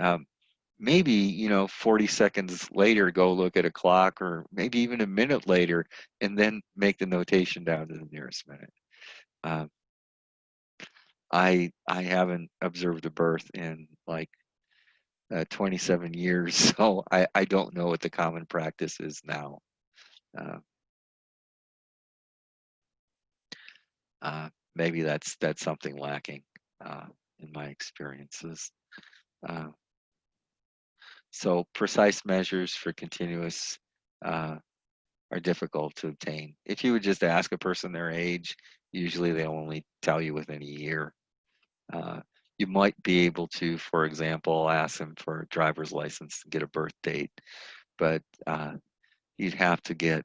maybe 40 seconds later go look at a clock, or maybe even a minute later, and then make the notation down to the nearest minute. I haven't observed a birth in like 27 years, so I don't know what the common practice is now. Maybe that's something lacking in my experiences. So precise measures for continuous are difficult to obtain. If you would just ask a person their age, usually they'll only tell you within a year. You might be able to, for example, ask them for a driver's license and get a birth date, but you'd have to get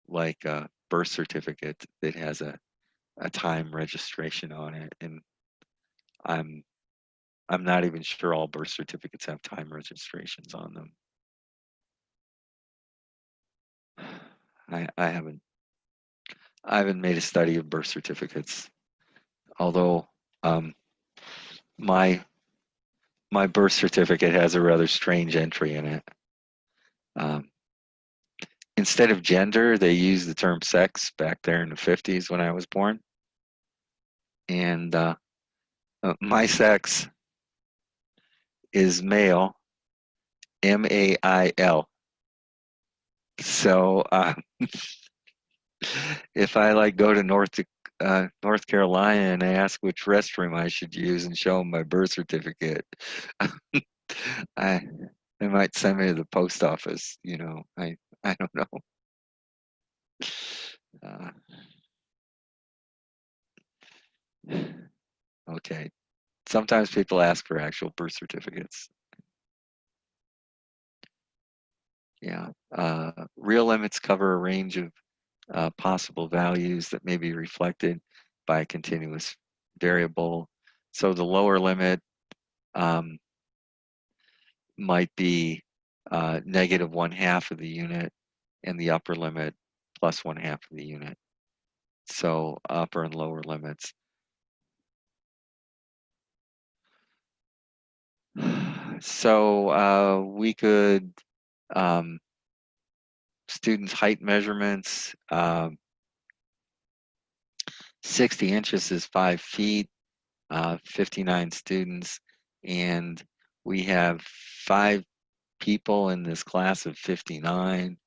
like a birth certificate that has a time registration on it, and I'm not even sure all birth certificates have time registrations on them. I haven't made a study of birth certificates, although my birth certificate has a rather strange entry in it. Instead of gender, they used the term sex back there in the 50s when I was born, and my sex is male, MAIL. So if I like go to North Carolina and I ask which restroom I should use and show them my birth certificate, they might send me to the post office. I don't know. Okay. Sometimes people ask for actual birth certificates. Yeah. Real limits cover a range of possible values that may be reflected by a continuous variable. So the lower limit might be negative 1/2 of the unit, and the upper limit plus 1/2 of the unit. So upper and lower limits. So we could, students' height measurements, 60 inches is 5 feet, 59 students, and we have 5 people in this class of 59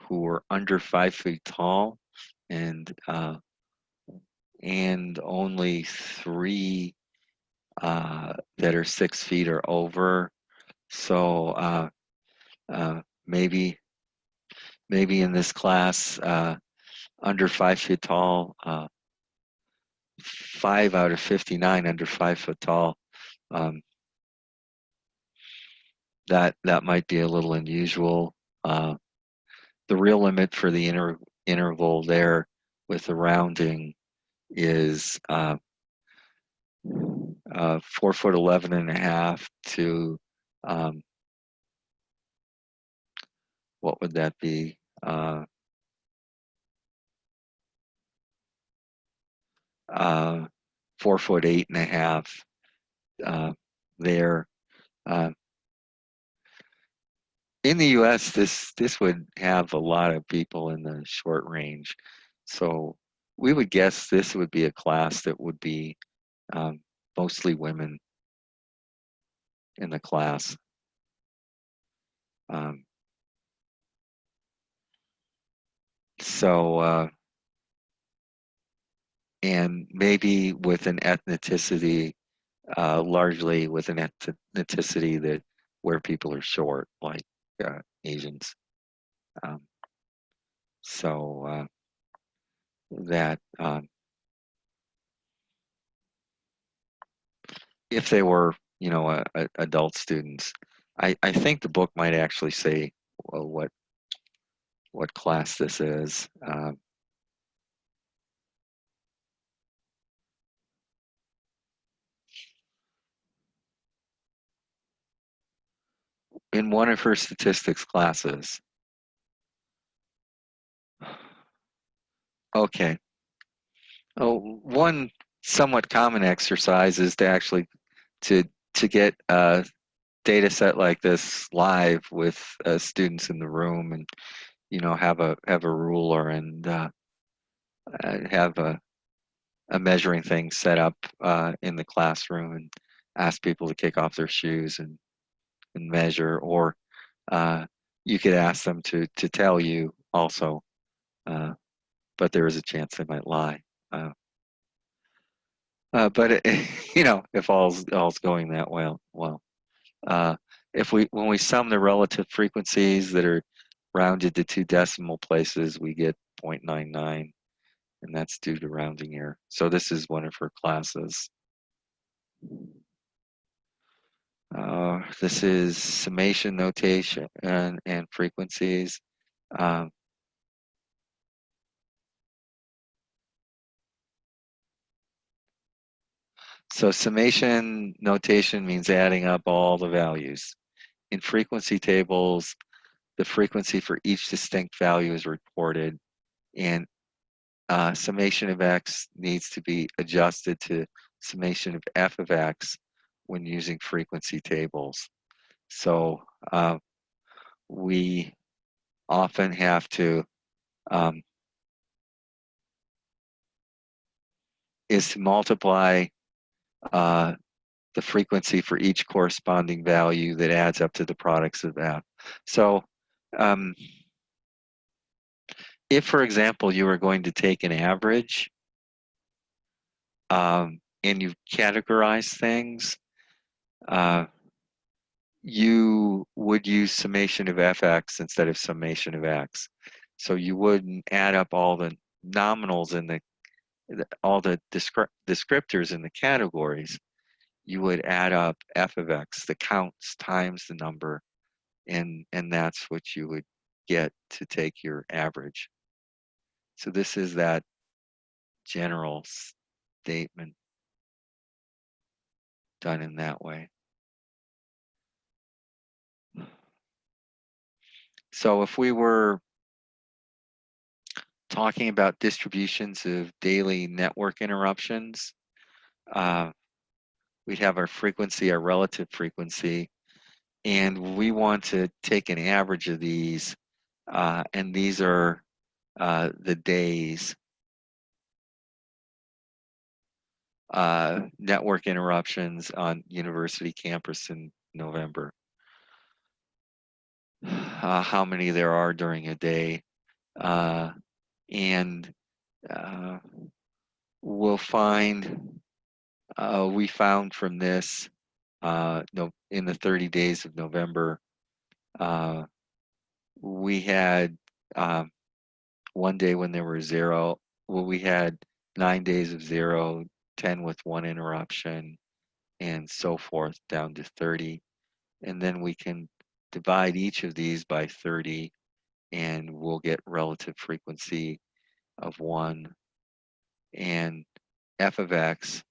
who are under 5 feet tall, and only 3 that are 6 feet or over. So maybe in this class, under 5 feet tall, 5 out of 59 under 5 foot tall. That might be a little unusual. The real limit for the interval there with the rounding is 4'11.5" to what would that be? 4'8.5" there. In the U.S., this would have a lot of people in the short range, so we would guess this would be a class that would be mostly women in the class. So and maybe with an ethnicity, largely with an ethnicity that where people are short, like Asians. So that if they were, you know, adult students, I think the book might actually say what class this is. In one of her statistics classes. Okay. Oh, one somewhat common exercise is to actually to get a data set like this live with students in the room, and you know, have a ruler and have a measuring thing set up in the classroom, and ask people to kick off their shoes and measure, or you could ask them to tell you also, but there is a chance they might lie. But you know, if all's going that well, if when we sum the relative frequencies that are rounded to 2 decimal places, we get 0.99, and that's due to rounding error. So this is one of her classes. This is summation notation and frequencies. So summation notation means adding up all the values. In frequency tables, the frequency for each distinct value is reported, and summation of x needs to be adjusted to summation of f of x when using frequency tables. So we often have to multiply the frequency for each corresponding value that adds up to the products of f. So if, for example, you were going to take an average and you categorize things, you would use summation of fx instead of summation of x. So you wouldn't add up all the nominals in all the descriptors in the categories. You would add up f of x, the counts times the number, and that's what you would get to take your average. So this is that general statement done in that way. So if we were talking about distributions of daily network interruptions, we'd have our frequency, our relative frequency, and we want to take an average of these, and these are the days network interruptions on university campus in November. How many there are during a day, and we'll find, we found from this, in the 30 days of November, we had one day when there were 0. Well, we had 9 days of 0, 10 with 1 interruption, and so forth down to 30. And then we can divide each of these by 30, and we'll get relative frequency of 1. And f of x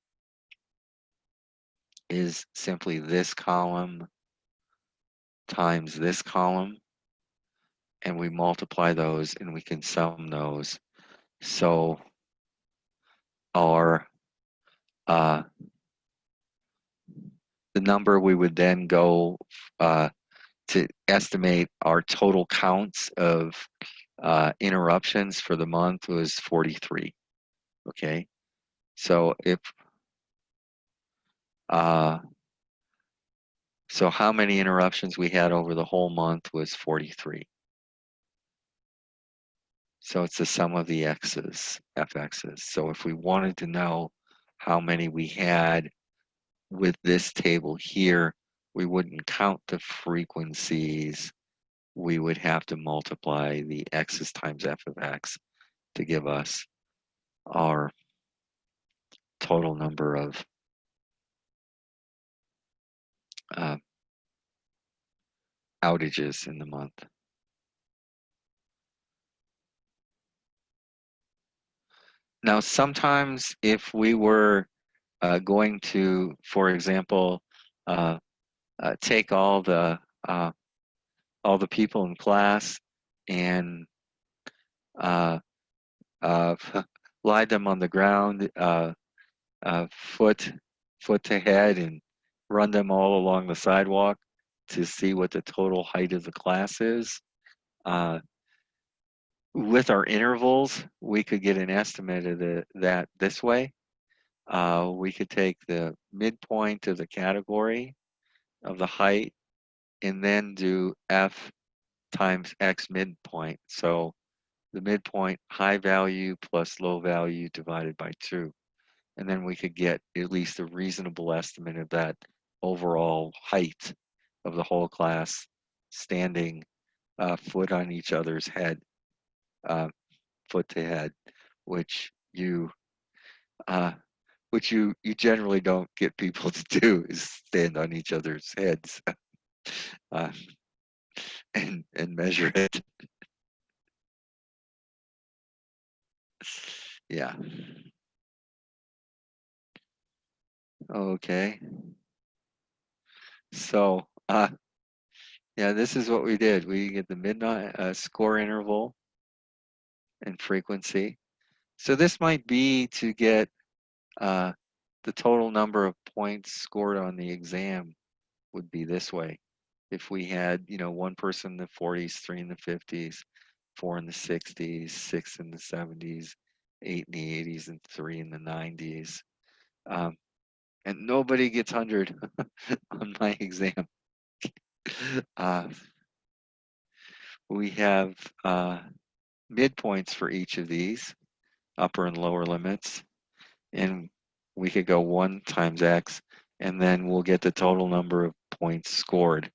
is simply this column times this column, and we multiply those and we can sum those. So our the number we would then go to estimate our total counts of interruptions for the month was 43. Okay, so if so how many interruptions we had over the whole month was 43. So it's the sum of the x's, fx's. So if we wanted to know how many we had with this table here, we wouldn't count the frequencies. We would have to multiply the x's times f of x to give us our total number of outages in the month. Now, sometimes if we were going to, for example, take all the people in class and lie them on the ground, foot to head, and run them all along the sidewalk to see what the total height of the class is. With our intervals, we could get an estimate of that this way. We could take the midpoint of the category of the height and then do f times x midpoint. So the midpoint, high value plus low value divided by 2. And then we could get at least a reasonable estimate of that overall height of the whole class standing foot on each other's head, foot to head, which you generally don't get people to do, is stand on each other's heads and measure it. Yeah. Okay. So yeah, this is what we did. We get the midnight score interval and frequency. So this might be to get the total number of points scored on the exam would be this way. If we had, one person in the 40s, 3 in the 50s, 4 in the 60s, 6 in the 70s, 8 in the 80s, and 3 in the 90s. And nobody gets 100 on my exam. We have midpoints for each of these, upper and lower limits, and we could go 1 times x, and then we'll get the total number of points scored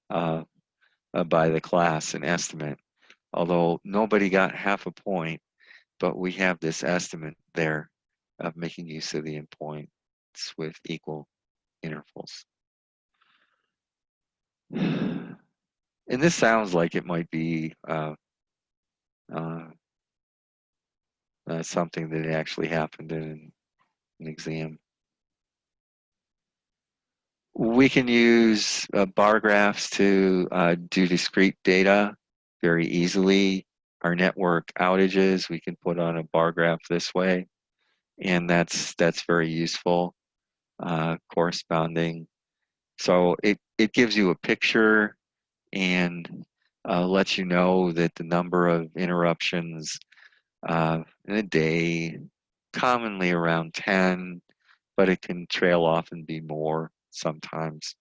by the class, an estimate. Although nobody got half a point, but we have this estimate there of making use of the endpoints with equal intervals. And this sounds like it might be something that actually happened in an exam. We can use bar graphs to do discrete data very easily. Our network outages, we can put on a bar graph this way, and that's very useful, corresponding. So it gives you a picture and lets you know that the number of interruptions in a day, commonly around 10, but it can trail off and be more sometimes.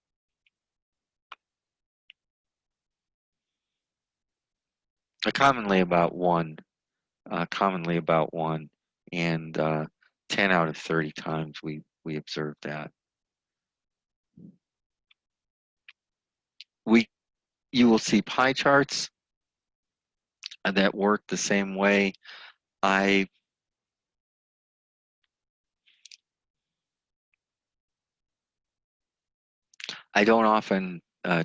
Commonly about one, and 10 out of 30 times we observed that. You will see pie charts that work the same way. I don't often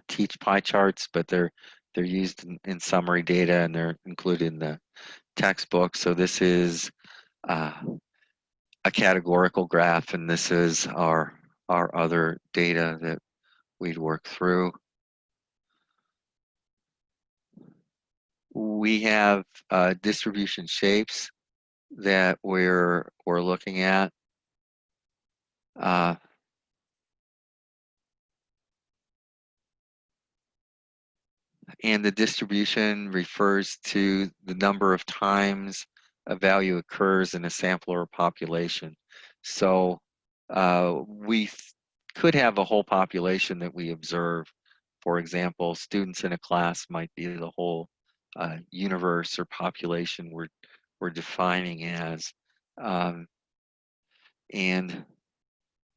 teach pie charts, but they're used in summary data and they're included in the textbook. So this is a a categorical graph, and this is our other data that we'd work through. We have distribution shapes that we're looking at. And the distribution refers to the number of times a value occurs in a sample or population. So we could have a whole population that we observe. For example, students in a class might be the whole universe or population we're defining as. And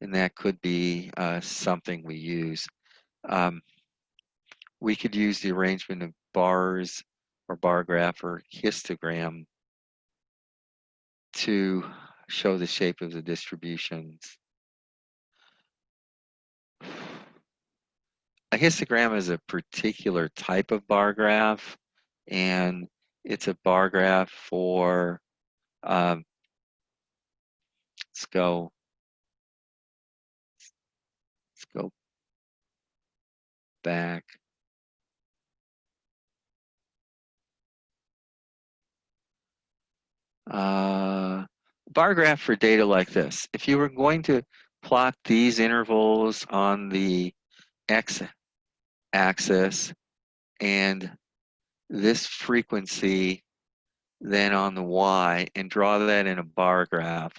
that could be something we use. We could use the arrangement of bars or bar graph or histogram to show the shape of the distributions. A histogram is a particular type of bar graph, and it's a bar graph for, let's go back. Bar graph for data like this. If you were going to plot these intervals on the x-axis and this frequency then on the y and draw that in a bar graph,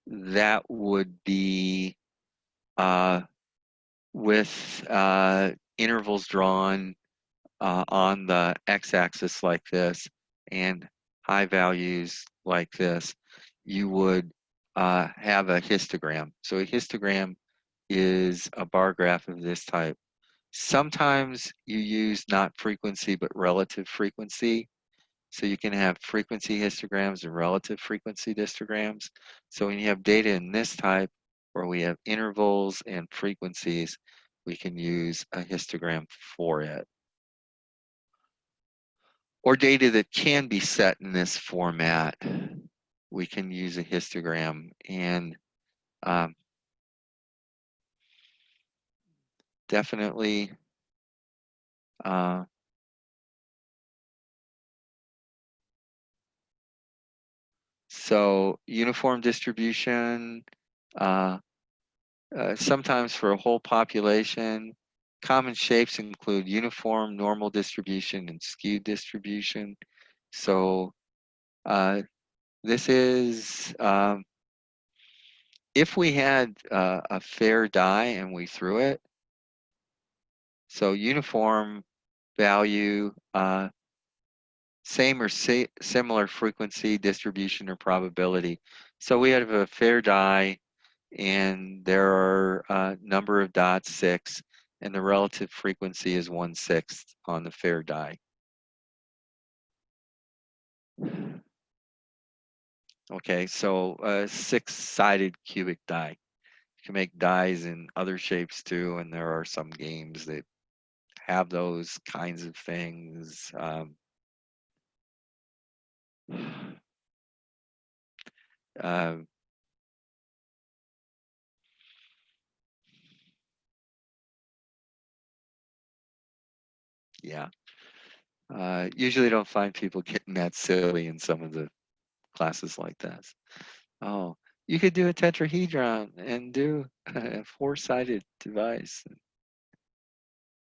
that would be with intervals drawn on the x-axis like this and high values like this. You would have a histogram. So a histogram is a bar graph of this type. Sometimes you use not frequency but relative frequency. So you can have frequency histograms and relative frequency histograms. So when you have data in this type, where we have intervals and frequencies, we can use a histogram for it. Or data that can be set in this format, we can use a histogram. And definitely so uniform distribution, sometimes for a whole population. Common shapes include uniform, normal distribution, and skewed distribution. So this is, if we had a fair die and we threw it, so uniform value, same or similar frequency, distribution, or probability. So we have a fair die, and there are a number of dots, 6, and the relative frequency is 1/6 on the fair die. Okay, so a 6-sided cubic die. You can make dies in other shapes too, and there are some games that have those kinds of things. Yeah. Usually don't find people getting that silly in some of the classes like this. Oh, you could do a tetrahedron and do a 4-sided device.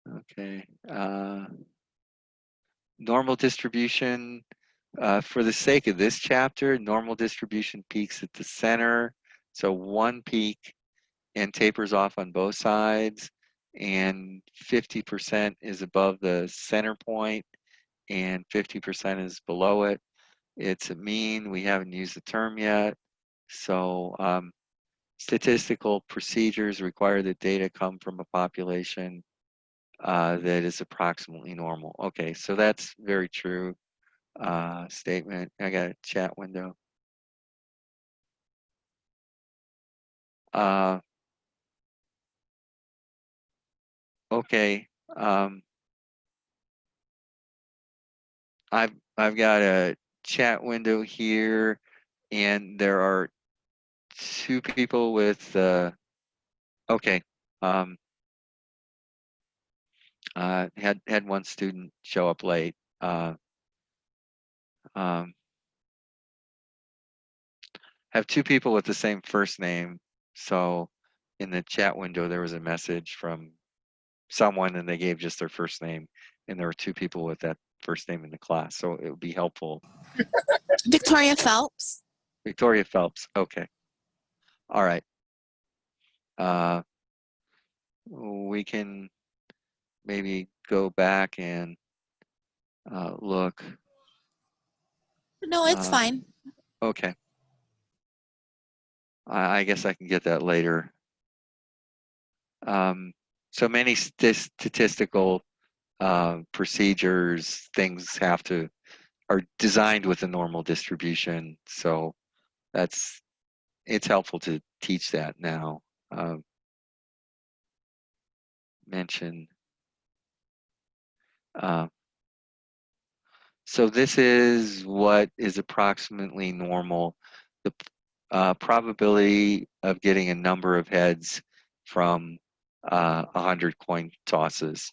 Okay. Normal distribution, for the sake of this chapter, normal distribution peaks at the center. So one peak and tapers off on both sides, and 50% is above the center point and 50% is below it. It's a mean. We haven't used the term yet. So statistical procedures require that data come from a population that is approximately normal. Okay, so that's very true statement. I got a chat window. Okay, I've got a chat window here, and there are 2 people with, okay. Had 1 student show up late. Um, have 2 people with the same first name. So in the chat window, there was a message from someone and they gave just their first name. And there were 2 people with that first name in the class. So it would be helpful. Victoria Phelps. Victoria Phelps. Okay. All right. We can maybe go back and look. No, it's fine. Okay. I guess I can get that later. So many statistical procedures, things are designed with a normal distribution. So it's helpful to teach that now. Mention. So this is what is approximately normal. The probability of getting a number of heads from 100 coin tosses.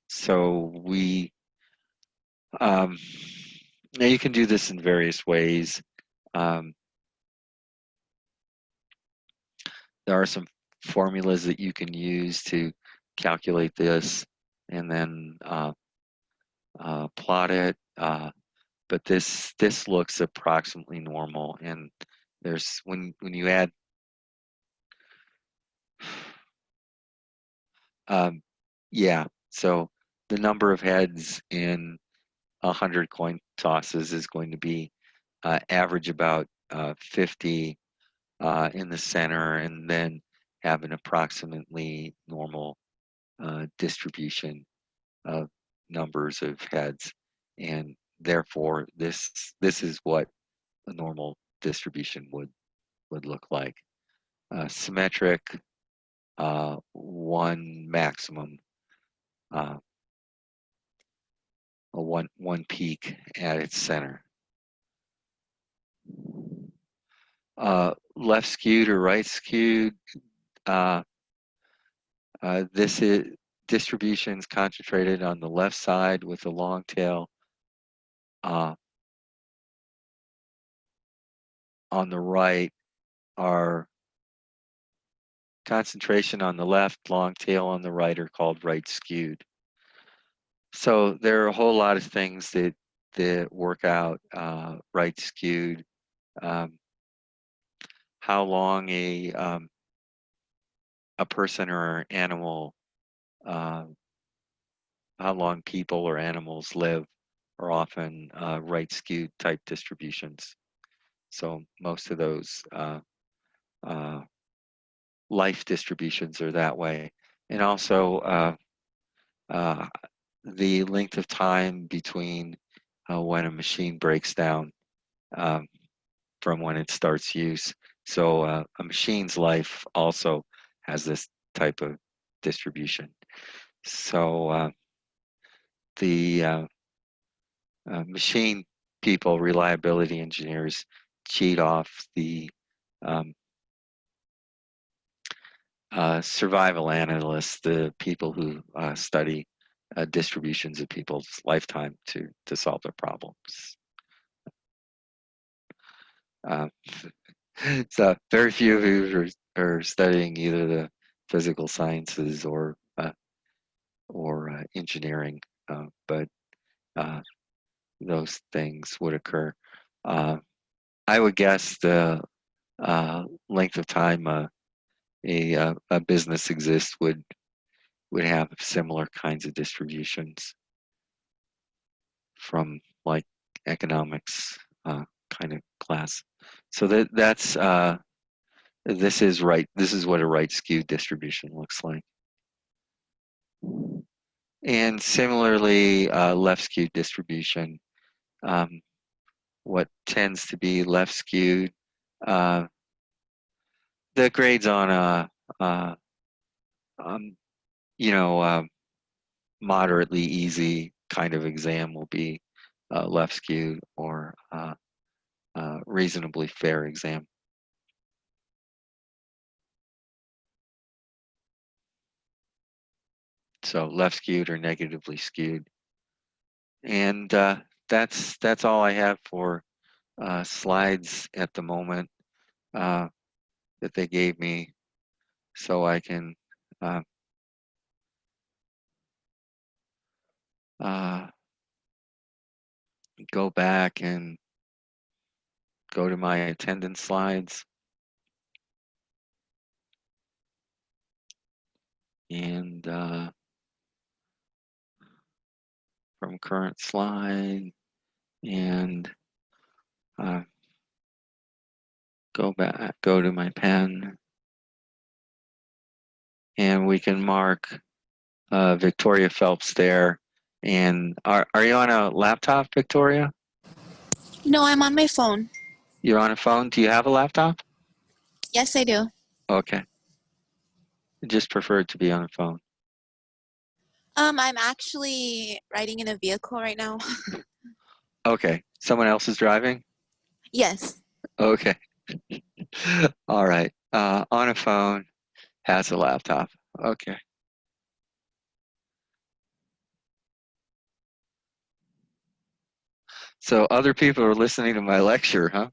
So now you can do this in various ways. There are some formulas that you can use to calculate this and then plot it. But this looks approximately normal, and there's when you add yeah, so the number of heads in 100 coin tosses is going to be average about 50 in the center, and then have an approximately normal distribution of numbers of heads, and therefore this is what a normal distribution would look like. Symmetric, 1 maximum, a one peak at its center. Left skewed or right skewed. This is distributions concentrated on the left side with a long tail. On the right are concentration on the left, long tail on the right are called right skewed. So there are a whole lot of things that work out right skewed. How long a person or animal, how long people or animals live are often right skewed type distributions. So most of those life distributions are that way. And also the length of time between when a machine breaks down from when it starts use. So a machine's life also has this type of distribution. So the machine people, reliability engineers, cheat off the survival analysts, the people who study distributions of people's lifetime to solve their problems. So very few of you are studying either the physical sciences or engineering, but those things would occur. I would guess the length of time a business exists would have similar kinds of distributions from like economics kind of class. So that's this is right. This is what a right skewed distribution looks like. And similarly, left skewed distribution. What tends to be left skewed, the grades on a moderately easy kind of exam will be left skewed, or reasonably fair exam. So left skewed or negatively skewed. And that's all I have for slides at the moment that they gave me, so I can go back and go to my attendance slides. And from current slide, and go back, go to my pen, and we can mark Victoria Phelps there. And are you on a laptop, Victoria? No, I'm on my phone. You're on a phone? Do you have a laptop? Yes, I do. Okay. I just prefer it to be on a phone. I'm actually riding in a vehicle right now. Okay. Someone else is driving? Yes. Okay. All right. On a phone, has a laptop. Okay. So other people are listening to my lecture, huh?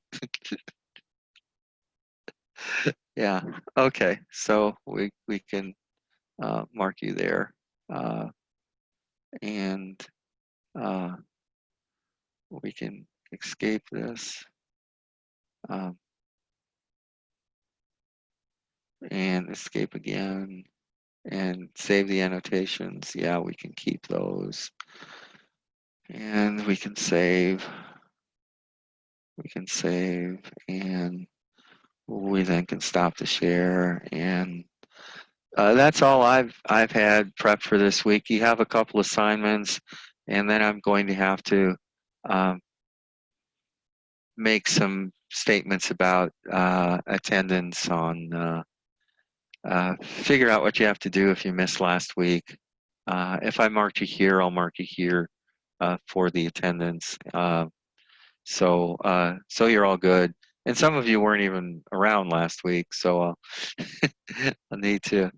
Yeah. Okay. So we can mark you there, and we can escape this, and escape again, and save the annotations. Yeah, we can keep those, and we can save. We can save, and we then can stop the share, and that's all I've had prepped for this week. You have a couple assignments, and then I'm going to have to make some statements about attendance on. Figure out what you have to do if you missed last week. If I marked you here, I'll mark you here for the attendance. So you're all good. And some of you weren't even around last week, so I'll need to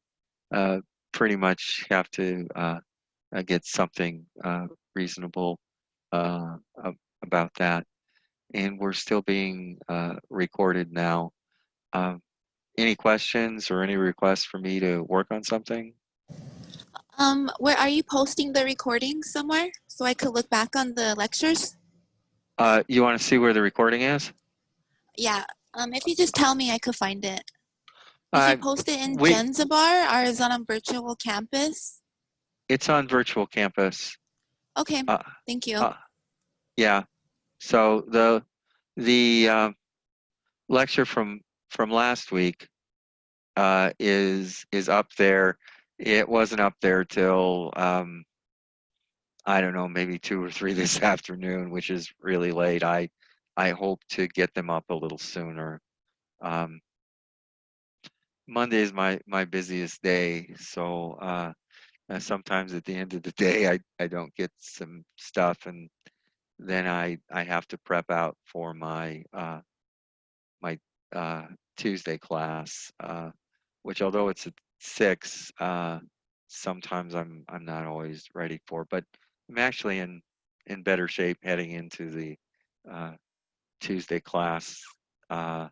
pretty much have to get something reasonable about that. And we're still being recorded now. Any questions or any requests for me to work on something? Where are you posting the recording somewhere so I could look back on the lectures? You want to see where the recording is? Yeah. If you just tell me, I could find it. Did you post it in we Zanzibar or is it on virtual campus? It's on virtual campus. Okay. Thank you. Yeah. So the lecture from last week is up there. It wasn't up there till I don't know, maybe 2 or 3 this afternoon, which is really late. I hope to get them up a little sooner. Monday is my busiest day, so sometimes at the end of the day I don't get some stuff, and then I have to prep out for my my Tuesday class, which although it's at 6, sometimes I'm not always ready for. But I'm actually in better shape heading into the Tuesday class than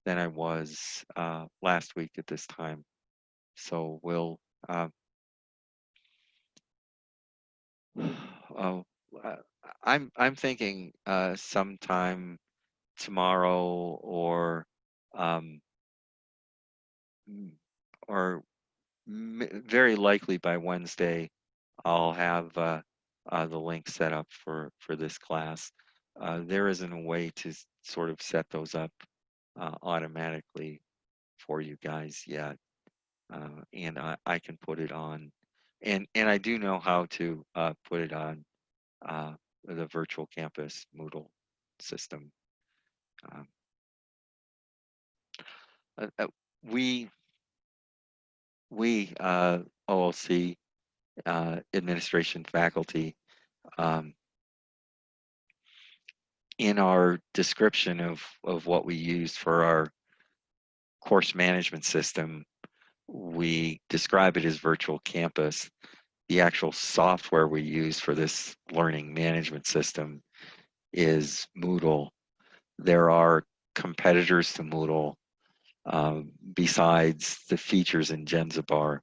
I was last week at this time. So we'll. Oh, I'm thinking sometime tomorrow um, or very likely by Wednesday, I'll have the link set up for this class. There isn't a way to sort of set those up automatically for you guys yet, and I can put it on, and I do know how to put it on the virtual campus Moodle system. Um, we OLC administration faculty, in our description of what we use for our course management system, we describe it as virtual campus. The actual software we use for this learning management system is Moodle. There are competitors to Moodle besides the features in Gemzabar,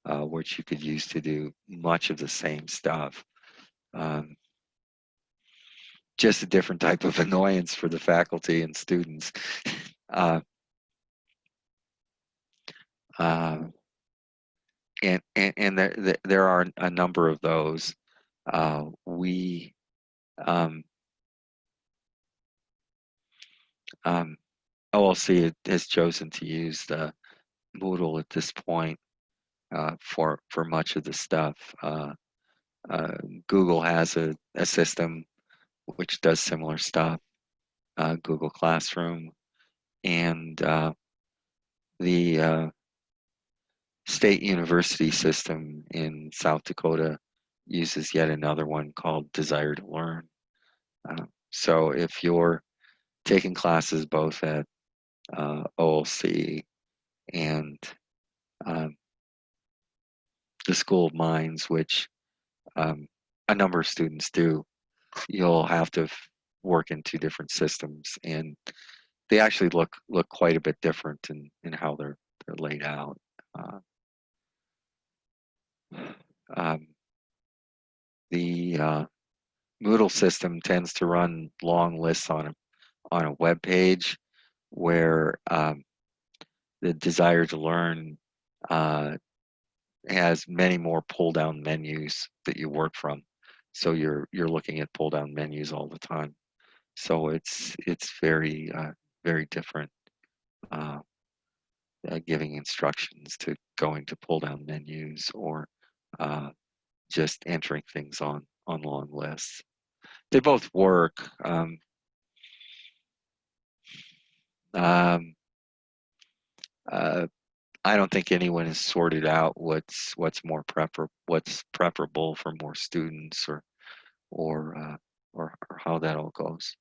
which you could use to do much of the same stuff. Just a different type of annoyance for the faculty and students. And there are a number of those. OLC has chosen to use the Moodle at this point for much of the stuff. Google has a system which does similar stuff, Google Classroom, and the State University system in South Dakota uses yet another one called Desire to Learn. So if you're taking classes both at OLC and the School of Mines, which a number of students do, you'll have to work in two different systems, and they actually look quite a bit different in how they're laid out. The Moodle system tends to run long lists on a web page, where the Desire to Learn has many more pull-down menus that you work from. So you're looking at pull-down menus all the time. So it's very very different, giving instructions to going to pull-down menus or just entering things on long lists. They both work. I don't think anyone has sorted out what's preferable for more students or how that all goes.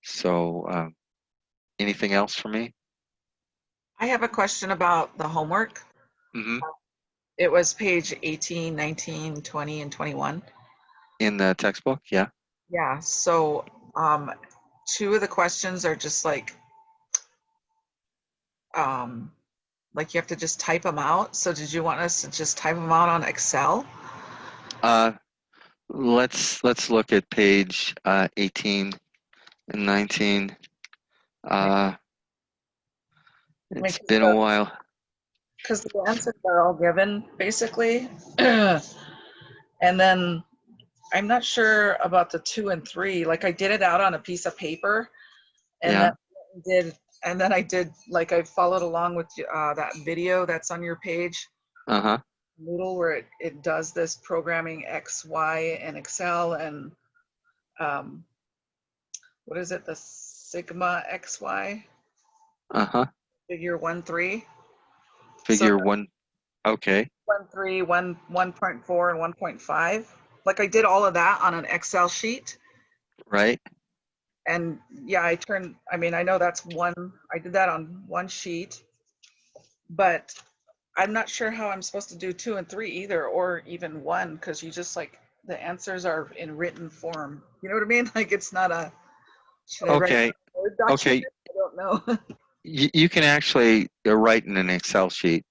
So anything else for me? I have a question about the homework. Mm-hmm. It was page 18, 19, 20, and 21. In the textbook, yeah. Yeah, so two of the questions are just like you have to just type them out. So did you want us to just type them out on Excel? Let's look at page 18 and 19. It's been a while. Because the answers are all given, basically. And then I'm not sure about the 2 and 3. Like I did it out on a piece of paper, and Yeah. then I did like I followed along with that video that's on your page. Uh-huh. Moodle, where it does this programming X, Y, and Excel, and what is it? The Sigma XY. Uh-huh. Figure 1.3. Figure 1. Okay. 1.3, 1.4, and 1.5. Like I did all of that on an Excel sheet. Right. And yeah, I know that's I did that on one sheet, but I'm not sure how I'm supposed to do 2 and 3 either, or even 1, because you just like the answers are in written form. You know what I mean? Like it's not a. Should I write Okay. a Word document? I don't know. You can actually write in an Excel sheet.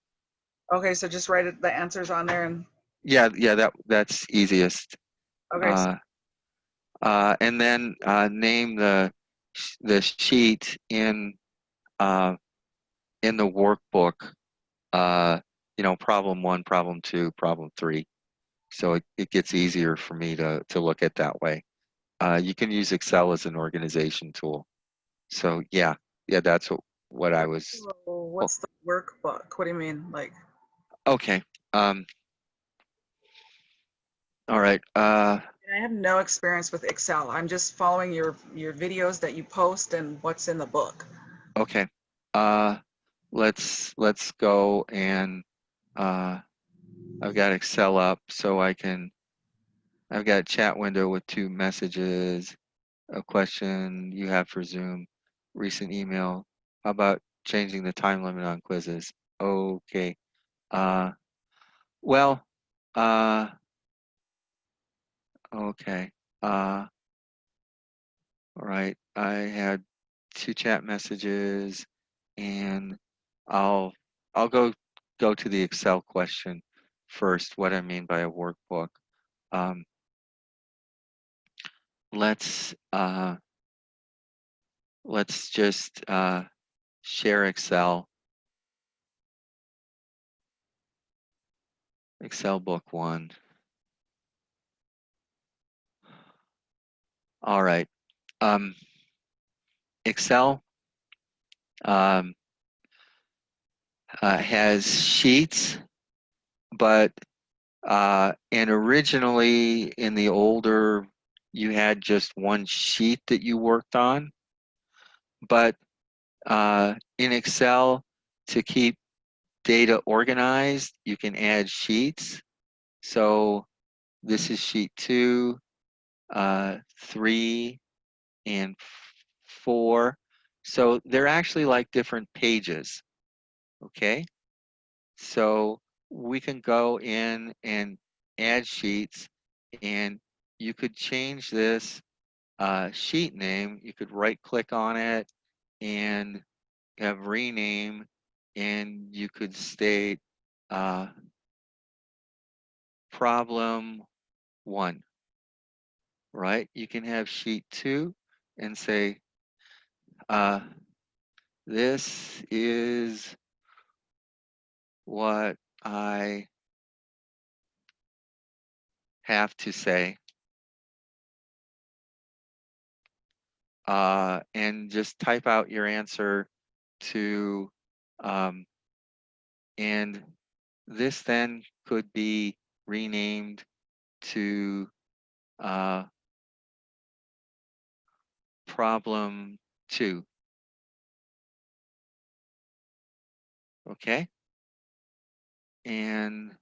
Okay, so just write the answers on there and. Yeah, that's easiest. Okay. And then name the sheet in the workbook. Problem 1, problem 2, problem 3. So it gets easier for me to look at that way. You can use Excel as an organization tool. So yeah, that's what I was. So what's the workbook? What do you mean, like? Okay. All right. I have no experience with Excel. I'm just following your videos that you post and what's in the book. Okay. Let's go, and I've got Excel up, so I've got a chat window with 2 messages, a question you have for Zoom, recent email. How about changing the time limit on quizzes? Okay. Well, okay. All right. I had 2 chat messages, and I'll go to the Excel question first. What I mean by a workbook. Let's just share Excel book 1. All right. Excel has sheets, but and originally in the older, you had just one sheet that you worked on. But in Excel, to keep data organized, you can add sheets. So this is sheet 2, 3, and 4. So they're actually like different pages. Okay. So we can go in and add sheets, and you could change this sheet name. You could right click on it and have rename, and you could state problem 1, right? You can have sheet 2 and say, this is what I have to say, and just type out your answer to, and this then could be renamed to problem 2. Okay, and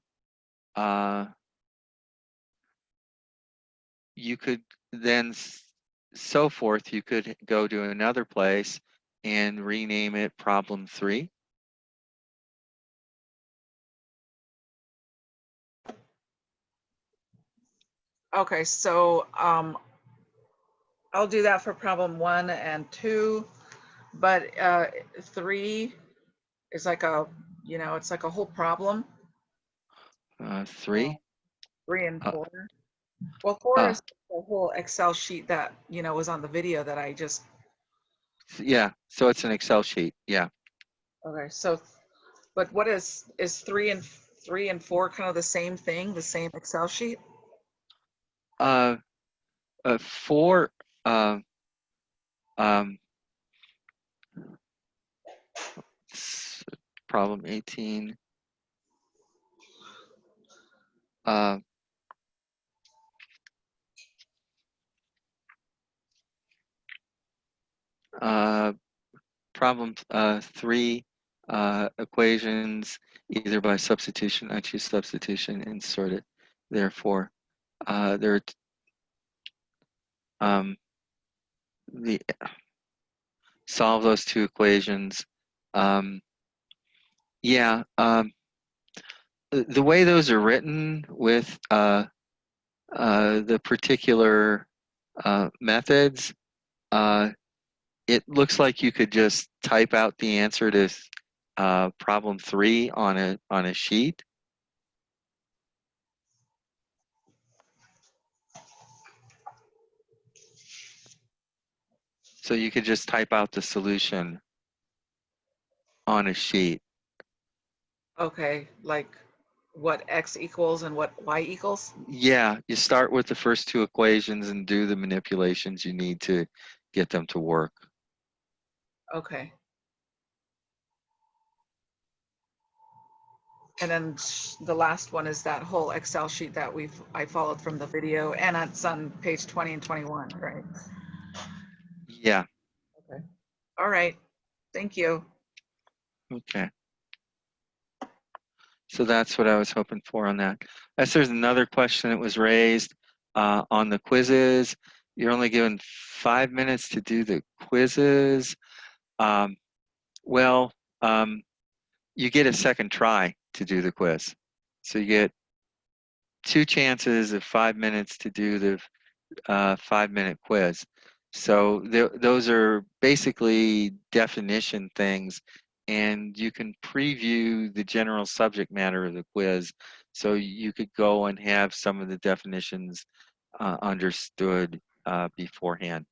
you could then so forth. You could go to another place and rename it problem 3. Okay, so I'll do that for problem 1 and 2, but 3 is like a, it's like a whole problem. 3. 3 and Uh, 4. Well, 4 uh, is the whole Excel sheet that, was on the video that I just, yeah, so it's an Excel sheet. Yeah. okay, so, but what is 3 and 4 kind of the same thing, the same Excel sheet? 4. Problem 18. Problem 3, equations either by substitution. I choose substitution, insert it. Therefore, there the solve those 2 equations. Yeah, the way those are written with the particular methods, it looks like you could just type out the answer to problem 3 on a sheet. So you could just type out the solution on a sheet. Okay, like what X equals and what Y equals? Yeah, you start with the first 2 equations and do the manipulations you need to get them to work. Okay. And then the last one is that whole Excel sheet that I followed from the video, and it's on page 20 and 21, right? Yeah. Okay. All right. Thank you. Okay. So that's what I was hoping for on that. As there's another question that was raised on the quizzes. You're only given 5 minutes to do the quizzes. Well, you get a second try to do the quiz. So you get 2 chances of 5 minutes to do the 5-minute quiz. So those are basically definition things, and you can preview the general subject matter of the quiz. So you could go and have some of the definitions understood beforehand.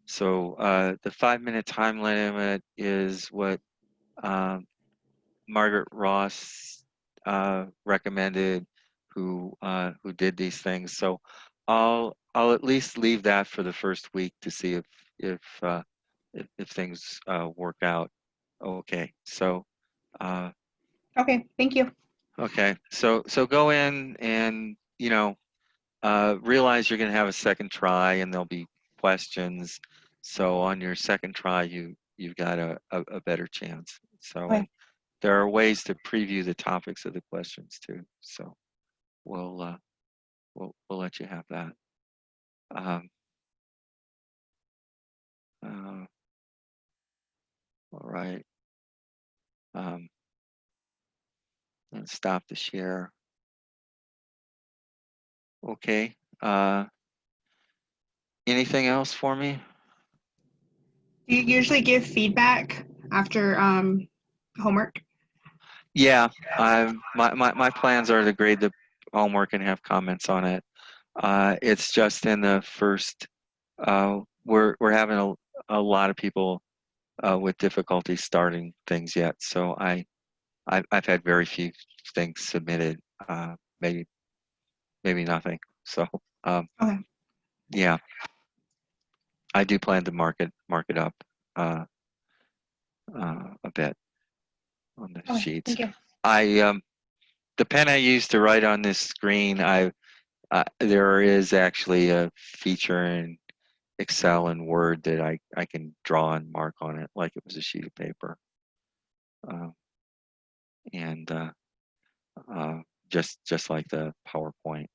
So the 5-minute time limit is what Margaret Ross recommended, who did these things. So I'll at least leave that for the first week to see if things work out. Okay, so Okay, thank you. okay, so go in and realize you're going to have a second try, and there'll be questions. So on your second try, you've got a better chance. So Okay. and there are ways to preview the topics of the questions too. So we'll let you have that. All right. And stop the share. Okay. Anything else for me? Do you usually give feedback after homework? Yeah. My plans are to grade the homework and have comments on it. It's just in the first. We're having a lot of people with difficulty starting things yet. So I've had very few things submitted. Maybe nothing. So Okay. yeah, I do plan to mark it up a bit on the Okay, sheets. thank you. The pen I use to write on this screen, there is actually a feature in Excel and Word that I can draw and mark on it like it was a sheet of paper. And just like the PowerPoint.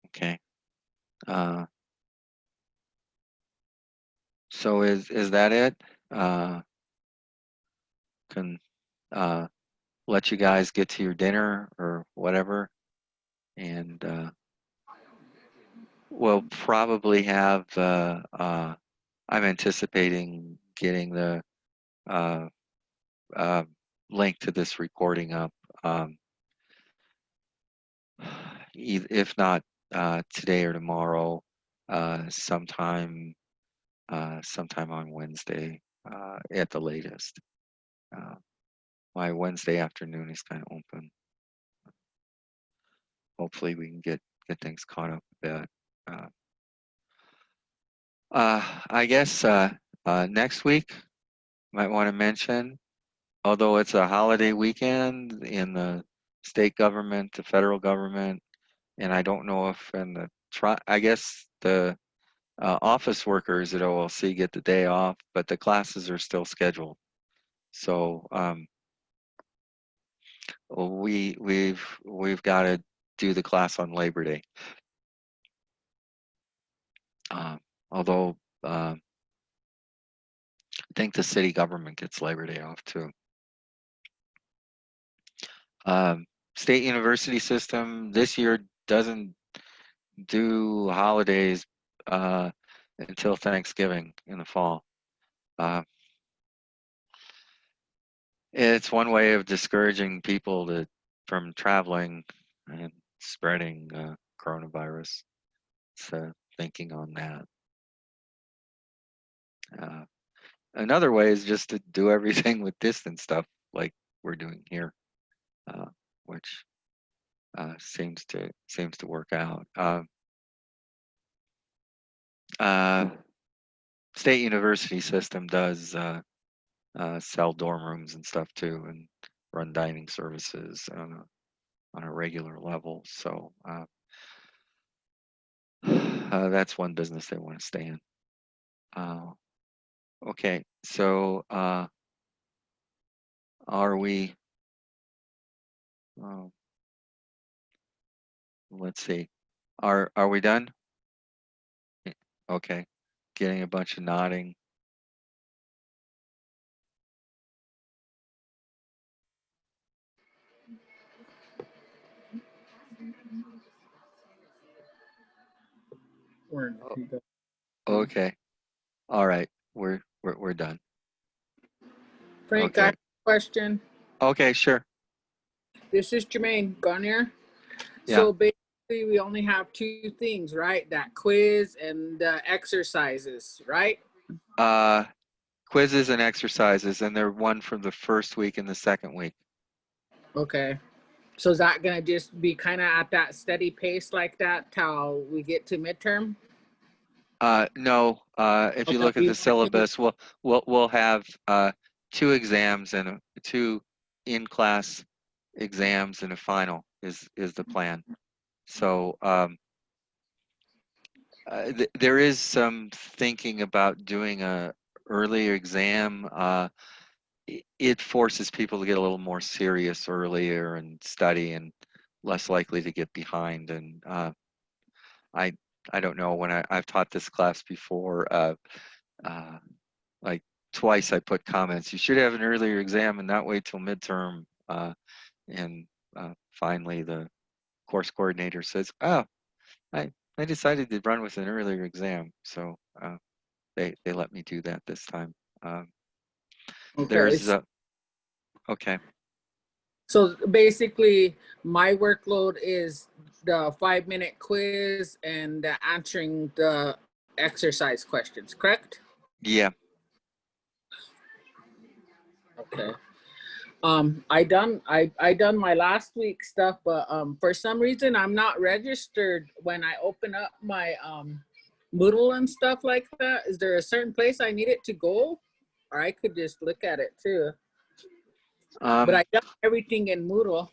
Okay. So is that it? Can let you guys get to your dinner or whatever, and we'll probably have. I'm anticipating getting the uh, link to this recording up. If not today or tomorrow, sometime on Wednesday at the latest. My Wednesday afternoon is kind of open. Hopefully we can get things caught up a bit. I guess next week might want to mention, although it's a holiday weekend in the state government, the federal government, and I don't know if I guess the office workers at OLC get the day off, but the classes are still scheduled. So we've got to do the class on Labor Day. Although I think the city government gets Labor Day off too. State university system this year doesn't do holidays until Thanksgiving in the fall. It's one way of discouraging people from traveling and spreading coronavirus. So thinking on that. Another way is just to do everything with distance stuff like we're doing here, which seems to work out. State university system does sell dorm rooms and stuff too, and run dining services on a regular level. So that's one business they want to stay in. Okay, so are we? Let's see. Are we done? Okay, getting a bunch of nodding. Okay. All right. We're done. Frank, I Okay. have a question. Okay, sure. This is Jermaine Garnier. Yeah. So basically, we only have two things, right? That quiz and the exercises, right? Quizzes and exercises, and they're one from the first week and the second week. Okay. So is that gonna just be kind of at that steady pace like that till we get to midterm? No, if you Okay, look at we the might syllabus, we'll have 2 exams and 2 in-class exams and a final is the plan. So there is some thinking about doing a earlier exam. It forces people to get a little more serious earlier and study and less likely to get behind. And I don't know, when I've taught this class before, like twice I put comments, you should have an earlier exam and not wait till midterm. And finally the course coordinator says, oh, I decided to run with an earlier exam. So they let me do that this time. Okay. There's, okay. So basically, my workload is the 5-minute quiz and answering the exercise questions, correct? Yeah. Okay. I done my last week stuff, but for some reason I'm not registered when I open up my Moodle and stuff like that. Is there a certain place I need it to go, or I could just look at it too? But I done everything in Moodle.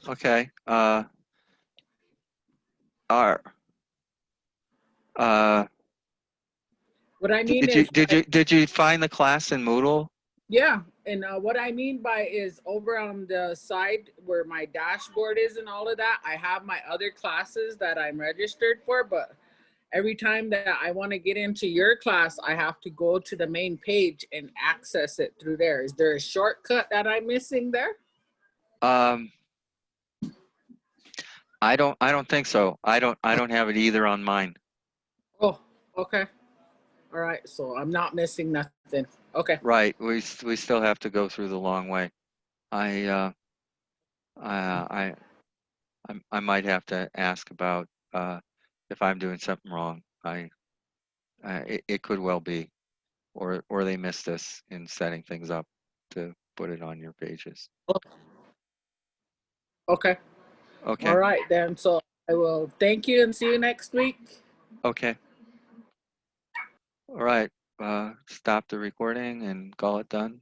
Okay. What I mean is, did you find the class in Moodle? yeah, and what I mean by is over on the side where my dashboard is and all of that, I have my other classes that I'm registered for, but every time that I want to get into your class, I have to go to the main page and access it through there. Is there a shortcut that I'm missing there? I don't think so. I don't have it either on mine. Oh, okay. All right, so I'm not missing nothing. Okay. Right. We still have to go through the long way. I might have to ask about if I'm doing something wrong. It could well be, or they missed us in setting things up to put it on your pages. Okay. Okay. All right then. So I will thank you and see you next week. Okay. All right. Stop the recording and call it done.